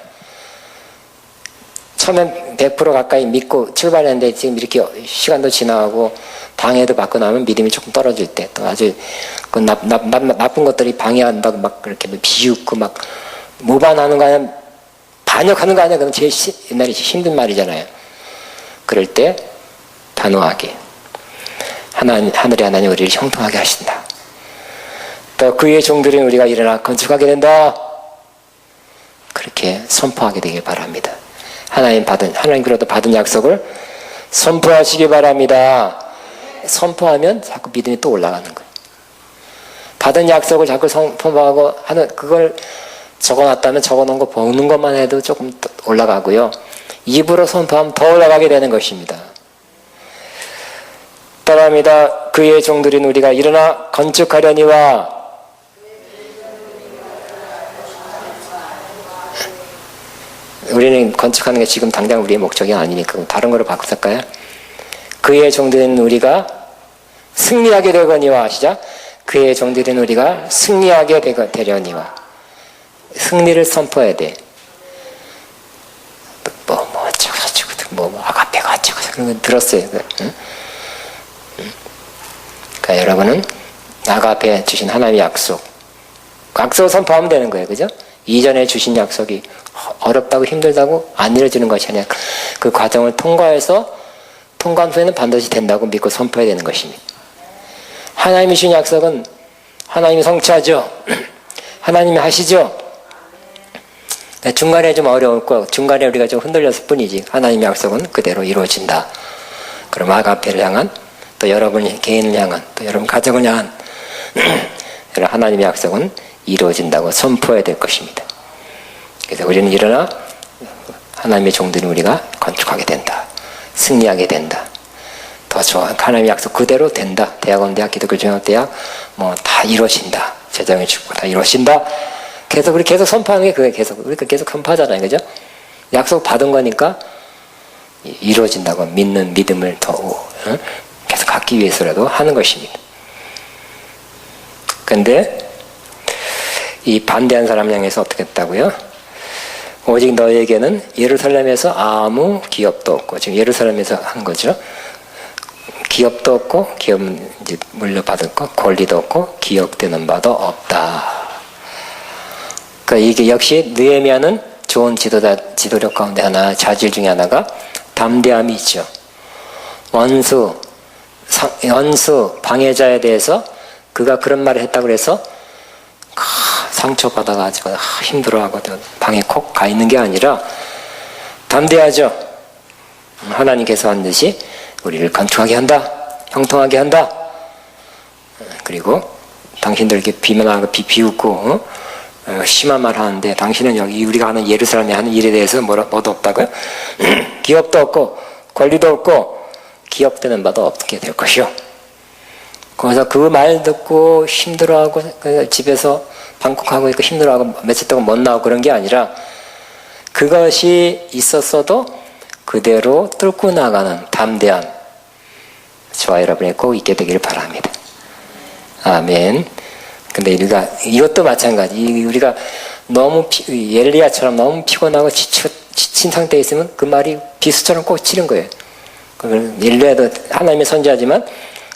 처음엔 100% 가까이 믿고 출발했는데 지금 이렇게 시간도 지나가고 방해도 받고 나면 믿음이 조금 떨어질 때 또 아주 그 나쁜 것들이 방해한다고 막 그렇게 비웃고 막 모반하는 거 아니야, 반역하는 거 아니야. 그건 제일 옛날에 힘든 말이잖아요. 그럴 때 단호하게 하늘의 하나님 우리를 형통하게 하신다. 또 그의 종들은 우리가 일어나 건축하게 된다. 그렇게 선포하게 되길 바랍니다. 하나님께로부터 받은 약속을 선포하시기 바랍니다. 선포하면 자꾸 믿음이 또 올라가는 거예요. 받은 약속을 자꾸 선포하고 그걸 적어놨다면 적어놓은 거 보는 것만 해도 조금 올라가고요. 입으로 선포하면 더 올라가게 되는 것입니다. 따라합니다. 그의 종들인 우리가 일어나 건축하려니와. 우리는 건축하는 게 지금 당장 우리의 목적이 아니니까 다른 거로 바꿀까요? 그의 종들인 우리가 승리하게 되거니와. 시작. 그의 종들인 우리가 승리하게 되려니와. 승리를 선포해야 돼. 아가페가 어쩌고 그런 거 들었어요. 응? 그러니까 여러분은 아가페 주신 하나님의 약속을 선포하면 되는 거예요. 그죠? 이전에 주신 약속이 어렵다고 힘들다고 안 이루어지는 것이 아니라 그 과정을 통과한 후에는 반드시 된다고 믿고 선포해야 되는 것입니다. 하나님이 주신 약속은 하나님이 성취하죠. 하나님이 하시죠. 중간에 좀 어려울 거, 중간에 우리가 좀 흔들렸을 뿐이지 하나님의 약속은 그대로 이루어진다. 그럼 아가페를 향한, 또 여러분 개인을 향한, 또 여러분 가정을 향한 하나님의 약속은 이루어진다고 선포해야 될 것입니다. 그래서 우리는 일어나 하나님의 종들인 우리가 건축하게 된다. 승리하게 된다. 더 좋아. 하나님의 약속 그대로 된다. 대학원, 대학, 기독교 종합대학 뭐 다 이루어진다. 재정의 축복 다 이루어진다. 우리 계속 선포하는 게 그게 우리가 계속 선포하잖아요. 그죠? 약속 받은 거니까 이루어진다고 믿는 믿음을 더 계속 갖기 위해서라도 하는 것입니다. 근데 이 반대한 사람 향해서 어떻게 했다고요? 오직 너에게는 예루살렘에서 아무 기업도 없고, 지금 예루살렘에서 한 거죠. 기업도 없고, 기업은 이제 물려받을 것, 권리도 없고, 기억되는 바도 없다. 그러니까 이게 역시 느헤미야는 좋은 지도력 가운데 자질 중에 하나가 담대함이 있죠. 원수, 방해자에 대해서 그가 그런 말을 했다고 해서 상처받아가지고 힘들어하고 방에 콕 가 있는 게 아니라 담대하죠. 하나님께서 한 듯이 우리를 건축하게 한다. 형통하게 한다. 그리고 당신들 이렇게 비난하고 비웃고 심한 말 하는데 당신은 여기 우리가 하는 예루살렘에 하는 일에 대해서 뭐도 없다고요? 기업도 없고 권리도 없고 기억되는 바도 없게 될 것이요. 그래서 그 말 듣고 힘들어하고 집에서 방콕하고 있고 힘들어하고 며칠 동안 못 나오고 그런 게 아니라 그것이 있었어도 그대로 뚫고 나가는 담대함, 저와 여러분이 꼭 있게 되기를 바랍니다. 아멘. 근데 우리가 이것도 마찬가지. 우리가 너무 엘리야처럼 너무 피곤하고 지친 상태에 있으면 그 말이 비수처럼 꼭 치는 거예요. 엘리야도 하나님의 선지자지만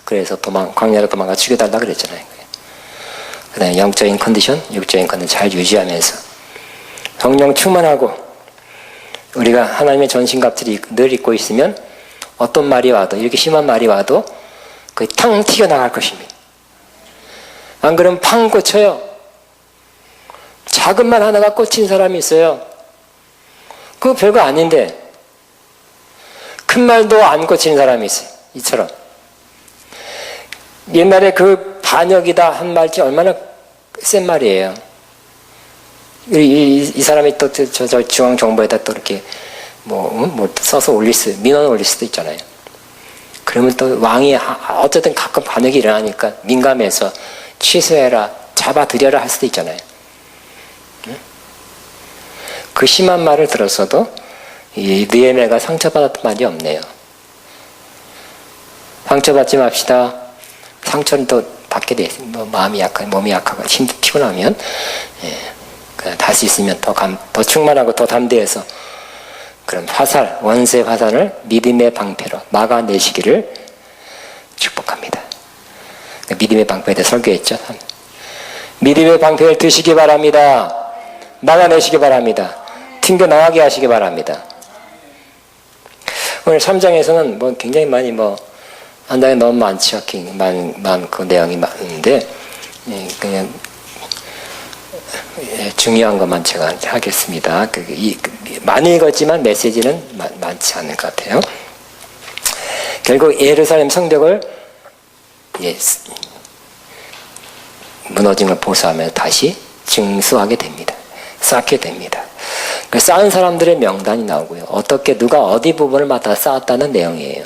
그래서 광야로 도망가 죽여달라 그랬잖아요. 그다음에 영적인 컨디션, 육적인 컨디션 잘 유지하면서 성령 충만하고 우리가 하나님의 전신갑주를 늘 입고 있으면 어떤 말이 와도, 이렇게 심한 말이 와도 그게 탕 튀겨나갈 것입니다. 안 그러면 팡 꽂혀요. 작은 말 하나가 꽂힌 사람이 있어요. 그거 별거 아닌데 큰 말도 안 꽂히는 사람이 있어요. 이처럼 옛날에 그 반역이다 한 말이 얼마나 센 말이에요. 이 사람이 또 저 중앙정보에다 또 이렇게 뭐 써서 민원 올릴 수도 있잖아요. 그러면 또 왕이 어쨌든 가끔 반역이 일어나니까 민감해서 취소해라, 잡아들여라 할 수도 있잖아요. 그 심한 말을 들었어도 이 느헤미야가 상처받았던 말이 없네요. 상처받지 맙시다. 상처는 또 받게 돼 있어요. 마음이 약하고 몸이 약하고 힘도 피곤하면 할 수 있으면 더 충만하고 더 담대해서 그런 원수의 화살을 믿음의 방패로 막아내시기를 축복합니다. 믿음의 방패에 대해 설교했죠. 믿음의 방패를 드시기 바랍니다. 막아내시기 바랍니다. 튕겨나가게 하시기 바랍니다. 오늘 3장에서는 굉장히 많이 한장에 너무 많죠. 많고 내용이 많은데 그냥 중요한 것만 제가 하겠습니다. 많이 읽었지만 메시지는 많지 않을 것 같아요. 결국 예루살렘 성벽을 무너진 걸 보수하며 다시 증수하게 됩니다. 쌓게 됩니다. 쌓은 사람들의 명단이 나오고요. 어떻게 누가 어디 부분을 맡아 쌓았다는 내용이에요.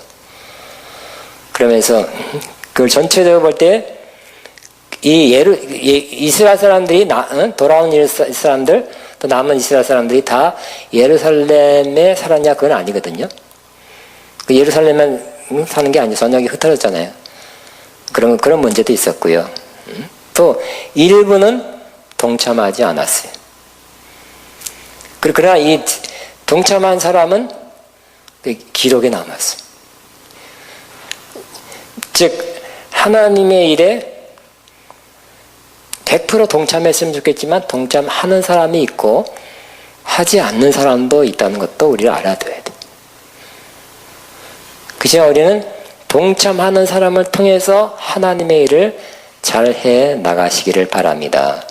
그러면서 그걸 전체적으로 볼 때 이스라엘 사람들이 돌아온 이스라엘 사람들 또 남은 이스라엘 사람들이 다 예루살렘에 살았냐 그건 아니거든요. 예루살렘만 사는 게 아니고 전역이 흩어졌잖아요. 그런 문제도 있었고요. 또 일부는 동참하지 않았어요. 그러나 이 동참한 사람은 기록에 남았어요. 즉 하나님의 일에 100% 동참했으면 좋겠지만 동참하는 사람이 있고 하지 않는 사람도 있다는 것도 우리가 알아둬야 돼. 그지만 우리는 동참하는 사람을 통해서 하나님의 일을 잘 해 나가시기를 바랍니다.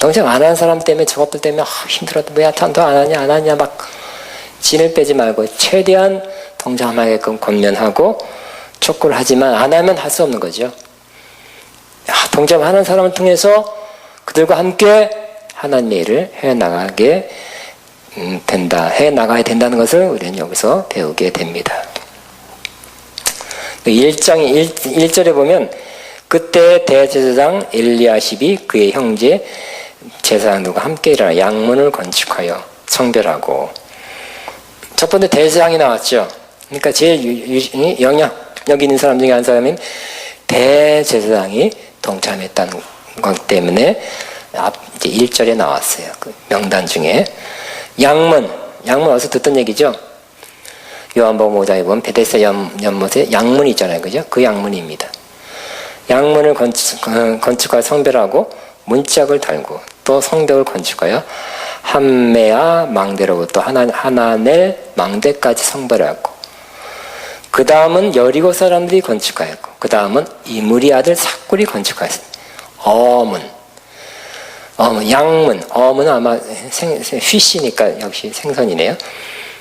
동참 안 하는 사람 때문에 저것들 때문에 힘들어도 왜 더 안 하냐 막 진을 빼지 말고 최대한 동참하게끔 권면하고 촉구를 하지만 안 하면 할 수 없는 거죠. 동참하는 사람을 통해서 그들과 함께 하나님의 일을 해나가게 해나가야 된다는 것을 우리는 여기서 배우게 됩니다. 1절에 보면 그때 대제사장 엘리야십이 그의 형제 제사장들과 함께 일어나 양문을 건축하여 성별하고 첫 번째 대제사장이 나왔죠. 그러니까 제일 영향력 있는 사람 중에 한 사람인 대제사장이 동참했다는 것 때문에 이제 1절에 나왔어요. 그 명단 중에 양문 어디서 듣던 얘기죠. 요한복음 5장에 보면 베데스다 연못에 양문이 있잖아요. 그죠? 그 양문입니다. 양문을 건축하여 성별하고 문짝을 달고 또 성벽을 건축하여 함메아 망대로부터 하나넬 망대까지 성별하고 그 다음은 여리고 사람들이 건축하였고 그 다음은 이므리 아들 삭굴이 건축하였습니다. 양문, 어문은 아마 휘시니까 역시 생선이네요.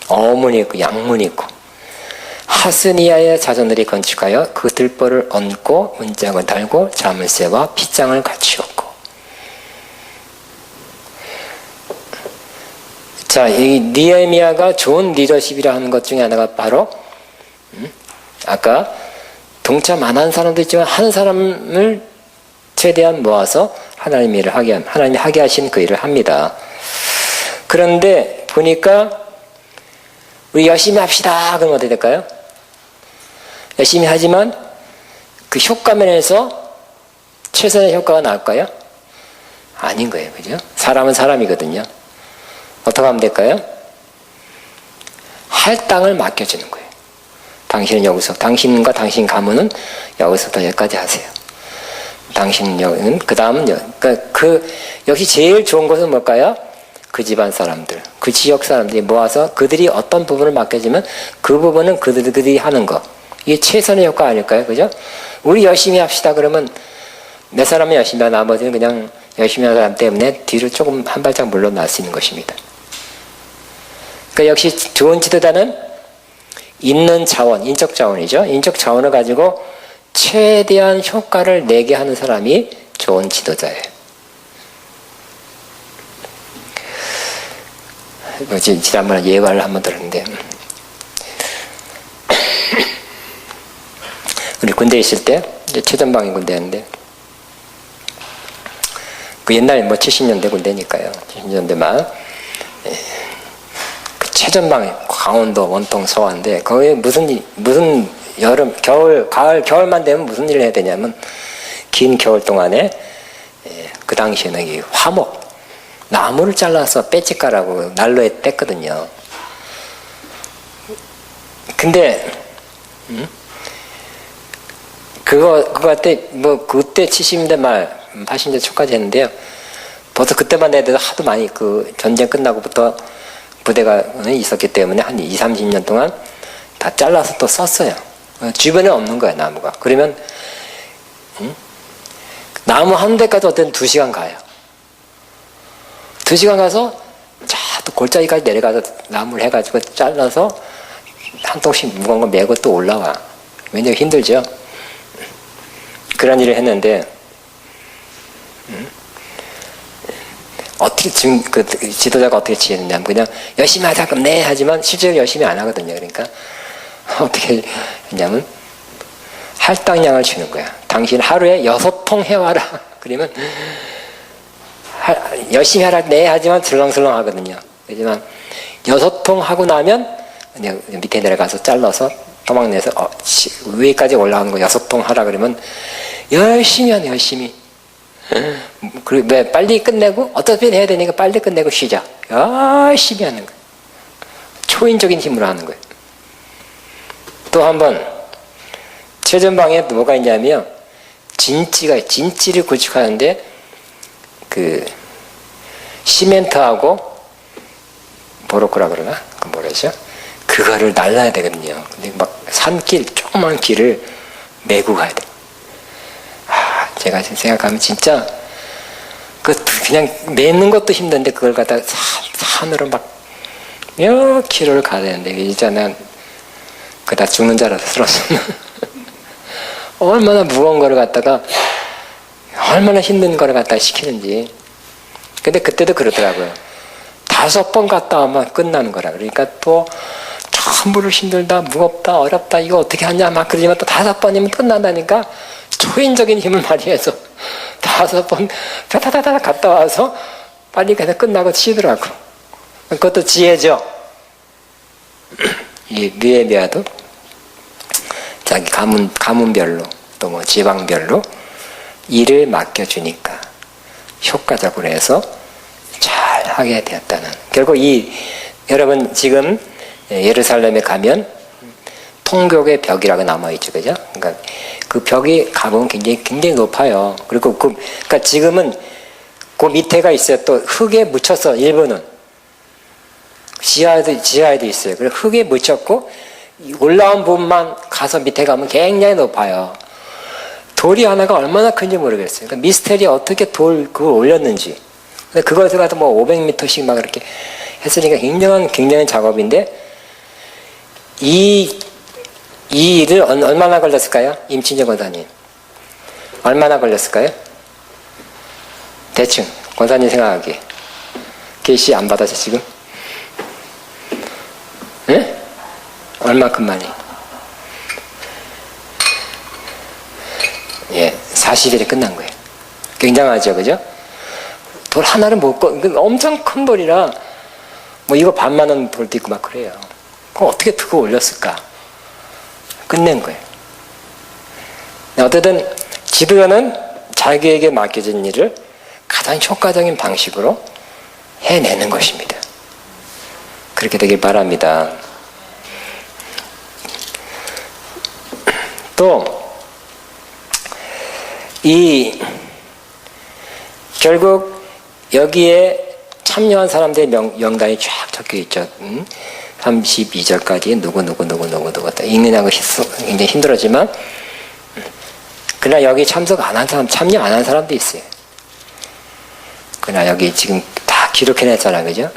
어문이 있고 양문이 있고 하스니아의 자손들이 건축하여 그 들보를 얹고 문짝을 달고 자물쇠와 핏장을 갖추었고. 자, 이 느헤미야가 좋은 리더십이라 하는 것 중에 하나가 바로 아까 동참 안 한 사람도 있지만 한 사람을 최대한 모아서 하나님이 하게 하신 그 일을 합니다. 그런데 보니까 우리 열심히 합시다. 그럼 어떻게 될까요? 열심히 하지만 그 효과면에서 최선의 효과가 나올까요? 아닌 거예요. 그죠? 사람은 사람이거든요. 어떻게 하면 될까요? 할당을 맡겨주는 거예요. 당신은 여기서, 당신과 당신 가문은 여기서부터 여기까지 하세요. 당신은, 그 다음은, 역시 제일 좋은 것은 뭘까요? 그 집안 사람들, 그 지역 사람들이 모아서 그들이 어떤 부분을 맡겨주면 그 부분은 그들이 하는 거. 이게 최선의 효과 아닐까요? 그죠? 우리 열심히 합시다. 그러면 몇 사람이 열심히 하고 나머지는 그냥 열심히 하는 사람 때문에 뒤로 조금 한 발짝 물러날 수 있는 것입니다. 그러니까 역시 좋은 지도자는 있는 자원, 인적 자원이죠. 인적 자원을 가지고 최대한 효과를 내게 하는 사람이 좋은 지도자예요. 지난번에 예화를 한번 들었는데 우리 군대에 있을 때 최전방위 군대였는데 그 옛날 70년대 군대니까요. 70년대 말 그 최전방위 강원도 원통 서안인데 거기에 무슨 여름 겨울 가을 겨울만 되면 무슨 일을 해야 되냐면 긴 겨울 동안에 그 당시에는 이 화목 나무를 잘라서 빼찍가라고 난로에 뗐거든요. 근데 그거 때 그때 70년대 말 80년대 초까지 했는데요. 벌써 그때만 해도 하도 많이 그 전쟁 끝나고부터 부대가 있었기 때문에 한 20, 30년 동안 다 잘라서 또 썼어요. 주변에 없는 거야, 나무가. 그러면 나무 한 대까지 어떤 2시간 가요. 2시간 가서 또 골짜기까지 내려가서 나무를 해가지고 잘라서 한 통씩 무거운 거 메고 또 올라와. 왜냐면 힘들죠. 그런 일을 했는데 어떻게 지금 그 지도자가 어떻게 지냈냐면 그냥 열심히 하자 그럼 네 하지만 실제로 열심히 안 하거든요. 그러니까 어떻게 했냐면 할당량을 주는 거야. 당신 하루에 6통 해와라. 그러면 열심히 하라 네 하지만 슬렁슬렁 하거든요. 하지만 6통 하고 나면 그냥 밑에 내려가서 잘라서 토막내서 위에까지 올라가는 거 6통 하라 그러면 열심히 하네. 열심히. 그리고 왜 빨리 끝내고 어차피 해야 되니까 빨리 끝내고 쉬자. 열심히 하는 거예요. 초인적인 힘으로 하는 거예요. 또 한 번 최전방에 뭐가 있냐면 진지를 구축하는데 그 시멘트하고 보로크라 그러나 그 뭐라죠? 그거를 날라야 되거든요. 근데 막 산길 조그만 길을 메고 가야 돼. 제가 지금 생각하면 진짜 그냥 메는 것도 힘든데 그걸 갖다가 산으로 막 몇 킬로를 가야 되는데 진짜 난 그다 죽는 줄 알았어. 얼마나 무거운 거를 갖다가 얼마나 힘든 거를 갖다가 시키는지. 근데 그때도 그러더라고요. 5번 갔다 오면 끝나는 거라. 그러니까 또 전부를 힘들다, 무겁다, 어렵다, 이거 어떻게 하냐 막 그러지만 또 5번이면 끝난다니까 초인적인 힘을 발휘해서 5번 다다다다 갔다 와서 빨리 그냥 끝나고 치더라고. 그것도 지혜죠. 이 느헤미야도 자기 가문별로 또 뭐 지방별로 일을 맡겨주니까 효과적으로 해서 잘 하게 되었다는. 결국 여러분 지금 예루살렘에 가면 통곡의 벽이라고 남아있죠, 그죠? 그러니까 그 벽이 가보면 굉장히 높아요. 그리고 그러니까 지금은 그 밑에가 있어요. 또 흙에 묻혀서 일부는 지하에도 있어요. 그래서 흙에 묻혔고 올라온 부분만 가서 밑에 가면 굉장히 높아요. 돌이 하나가 얼마나 큰지 모르겠어요. 그러니까 미스테리 어떻게 그걸 올렸는지. 근데 그것을 갖다 뭐 500m씩 막 이렇게 했으니까 굉장한 작업인데 이 일을 얼마나 걸렸을까요? 임친정 권사님. 얼마나 걸렸을까요? 대충 권사님 생각하기에. 계시 안 받아서 지금? 네? 얼마큼 많이? 예, 40일에 끝난 거예요. 굉장하죠, 그죠? 돌 하나를 못 엄청 큰 돌이라 뭐 이거 반만 원 볼도 있고 막 그래요. 그럼 어떻게 그거 올렸을까? 끝낸 거예요. 어쨌든 지도자는 자기에게 맡겨진 일을 가장 효과적인 방식으로 해내는 것입니다. 그렇게 되길 바랍니다. 또 결국 여기에 참여한 사람들의 명단이 쫙 적혀 있죠. 32절까지 누구 읽느냐고 굉장히 힘들었지만 그러나 여기 참석 안 한 사람, 참여 안 한 사람도 있어요. 그러나 여기 지금 다 기록해냈잖아요. 그죠?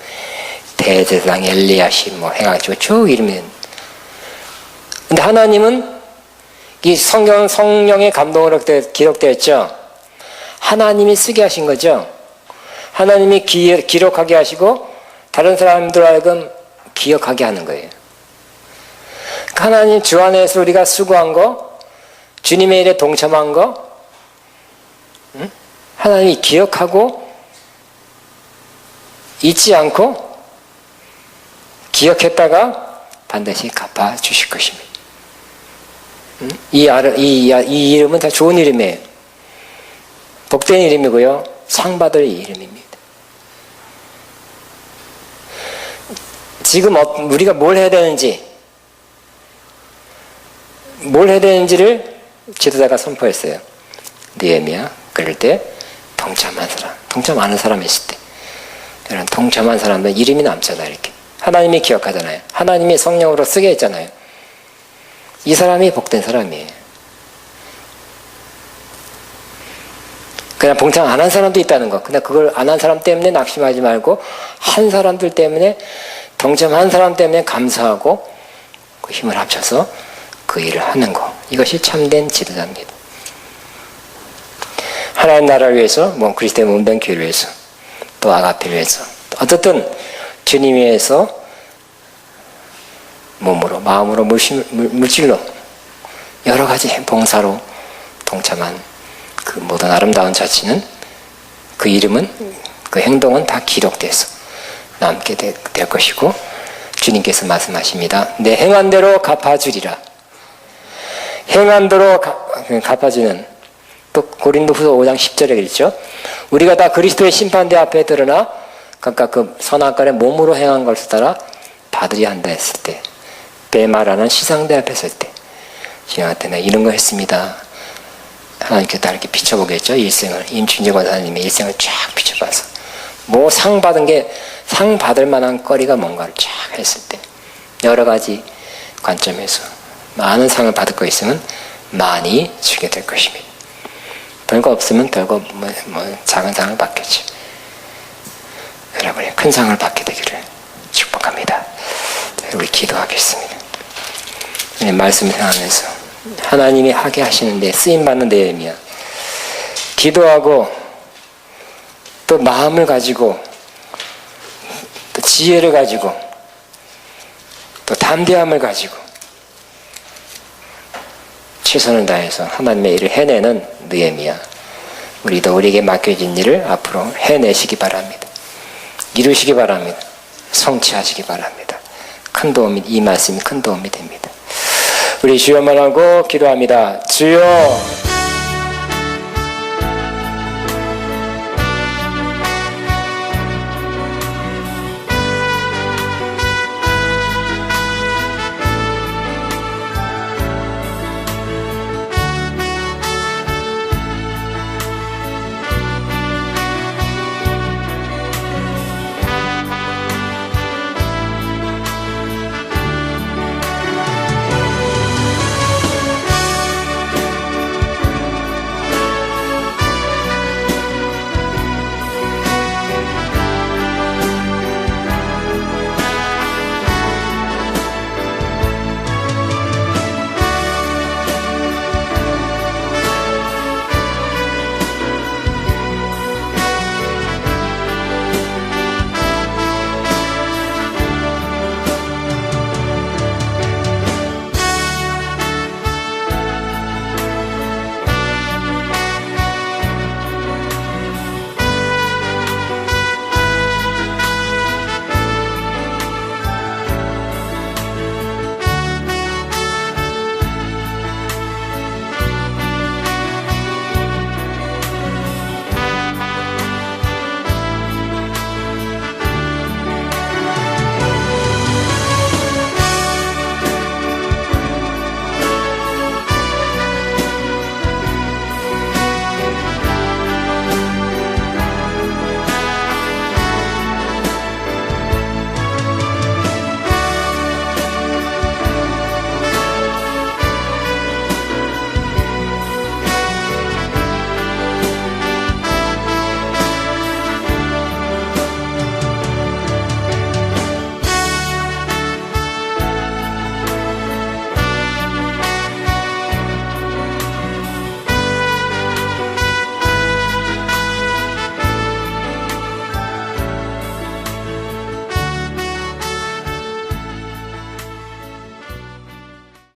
대제사장 엘리야십 뭐 해가지고 쭉 이름이. 근데 하나님은 이 성령의 감동으로 기록되어 있죠. 하나님이 쓰게 하신 거죠. 하나님이 기록하게 하시고 다른 사람들 하여금 기억하게 하는 거예요. 하나님 주 안에서 우리가 수고한 거, 주님의 일에 동참한 거, 하나님이 기억하고 잊지 않고 기억했다가 반드시 갚아주실 것입니다. 이 이름은 다 좋은 이름이에요. 복된 이름이고요. 상 받을 이름입니다. 지금 우리가 뭘 해야 되는지를 지도자가 선포했어요. 느헤미야 그럴 때 동참한 사람, 동참하는 사람이 있을 때 이런 동참한 사람은 이름이 남잖아요. 이렇게 하나님이 기억하잖아요. 하나님이 성령으로 쓰게 했잖아요. 이 사람이 복된 사람이에요. 그냥 동참 안 한 사람도 있다는 거. 근데 그걸 안 한 사람 때문에 낙심하지 말고 한 사람들 때문에 동참한 사람 때문에 감사하고 그 힘을 합쳐서 그 일을 하는 거. 이것이 참된 지도자입니다. 하나님 나라를 위해서, 뭐 그리스도의 몸된 교회를 위해서, 또 아가페를 위해서, 어쨌든 주님 위해서 몸으로, 마음으로, 물질로 여러 가지 봉사로 동참한 그 모든 아름다운 자치는 그 이름은, 그 행동은 다 기록돼서 남게 될 것이고 주님께서 말씀하십니다. 내 행한 대로 갚아주리라. 행한 대로 갚아주는, 또 고린도후서 5장 10절에 있죠. 우리가 다 그리스도의 심판대 앞에 드러나 각각 그 선악간에 몸으로 행한 것을 따라 받으려 한다 했을 때, 베마라는 시상대 앞에 설 때 주님한테 내가 이런 거 했습니다. 하나님께 다 이렇게 비춰보겠죠. 일생을, 임춘재 권사님의 일생을 쫙 비춰봐서 뭐 상 받은 게, 상 받을 만한 거리가 뭔가를 쫙 했을 때 여러 가지 관점에서 많은 상을 받을 거 있으면 많이 주게 될 것입니다. 별거 없으면 별거 작은 상을 받겠죠. 여러분이 큰 상을 받게 되기를 축복합니다. 우리 기도하겠습니다. 말씀 생각하면서 하나님이 하게 하시는데 쓰임받는 느헤미야, 기도하고 또 마음을 가지고 또 지혜를 가지고 또 담대함을 가지고 최선을 다해서 하나님의 일을 해내는 느헤미야, 우리도 우리에게 맡겨진 일을 앞으로 해내시기 바랍니다. 이루시기 바랍니다. 성취하시기 바랍니다. 큰 도움이, 이 말씀이 큰 도움이 됩니다. 우리 주여만 하고 기도합니다. 주여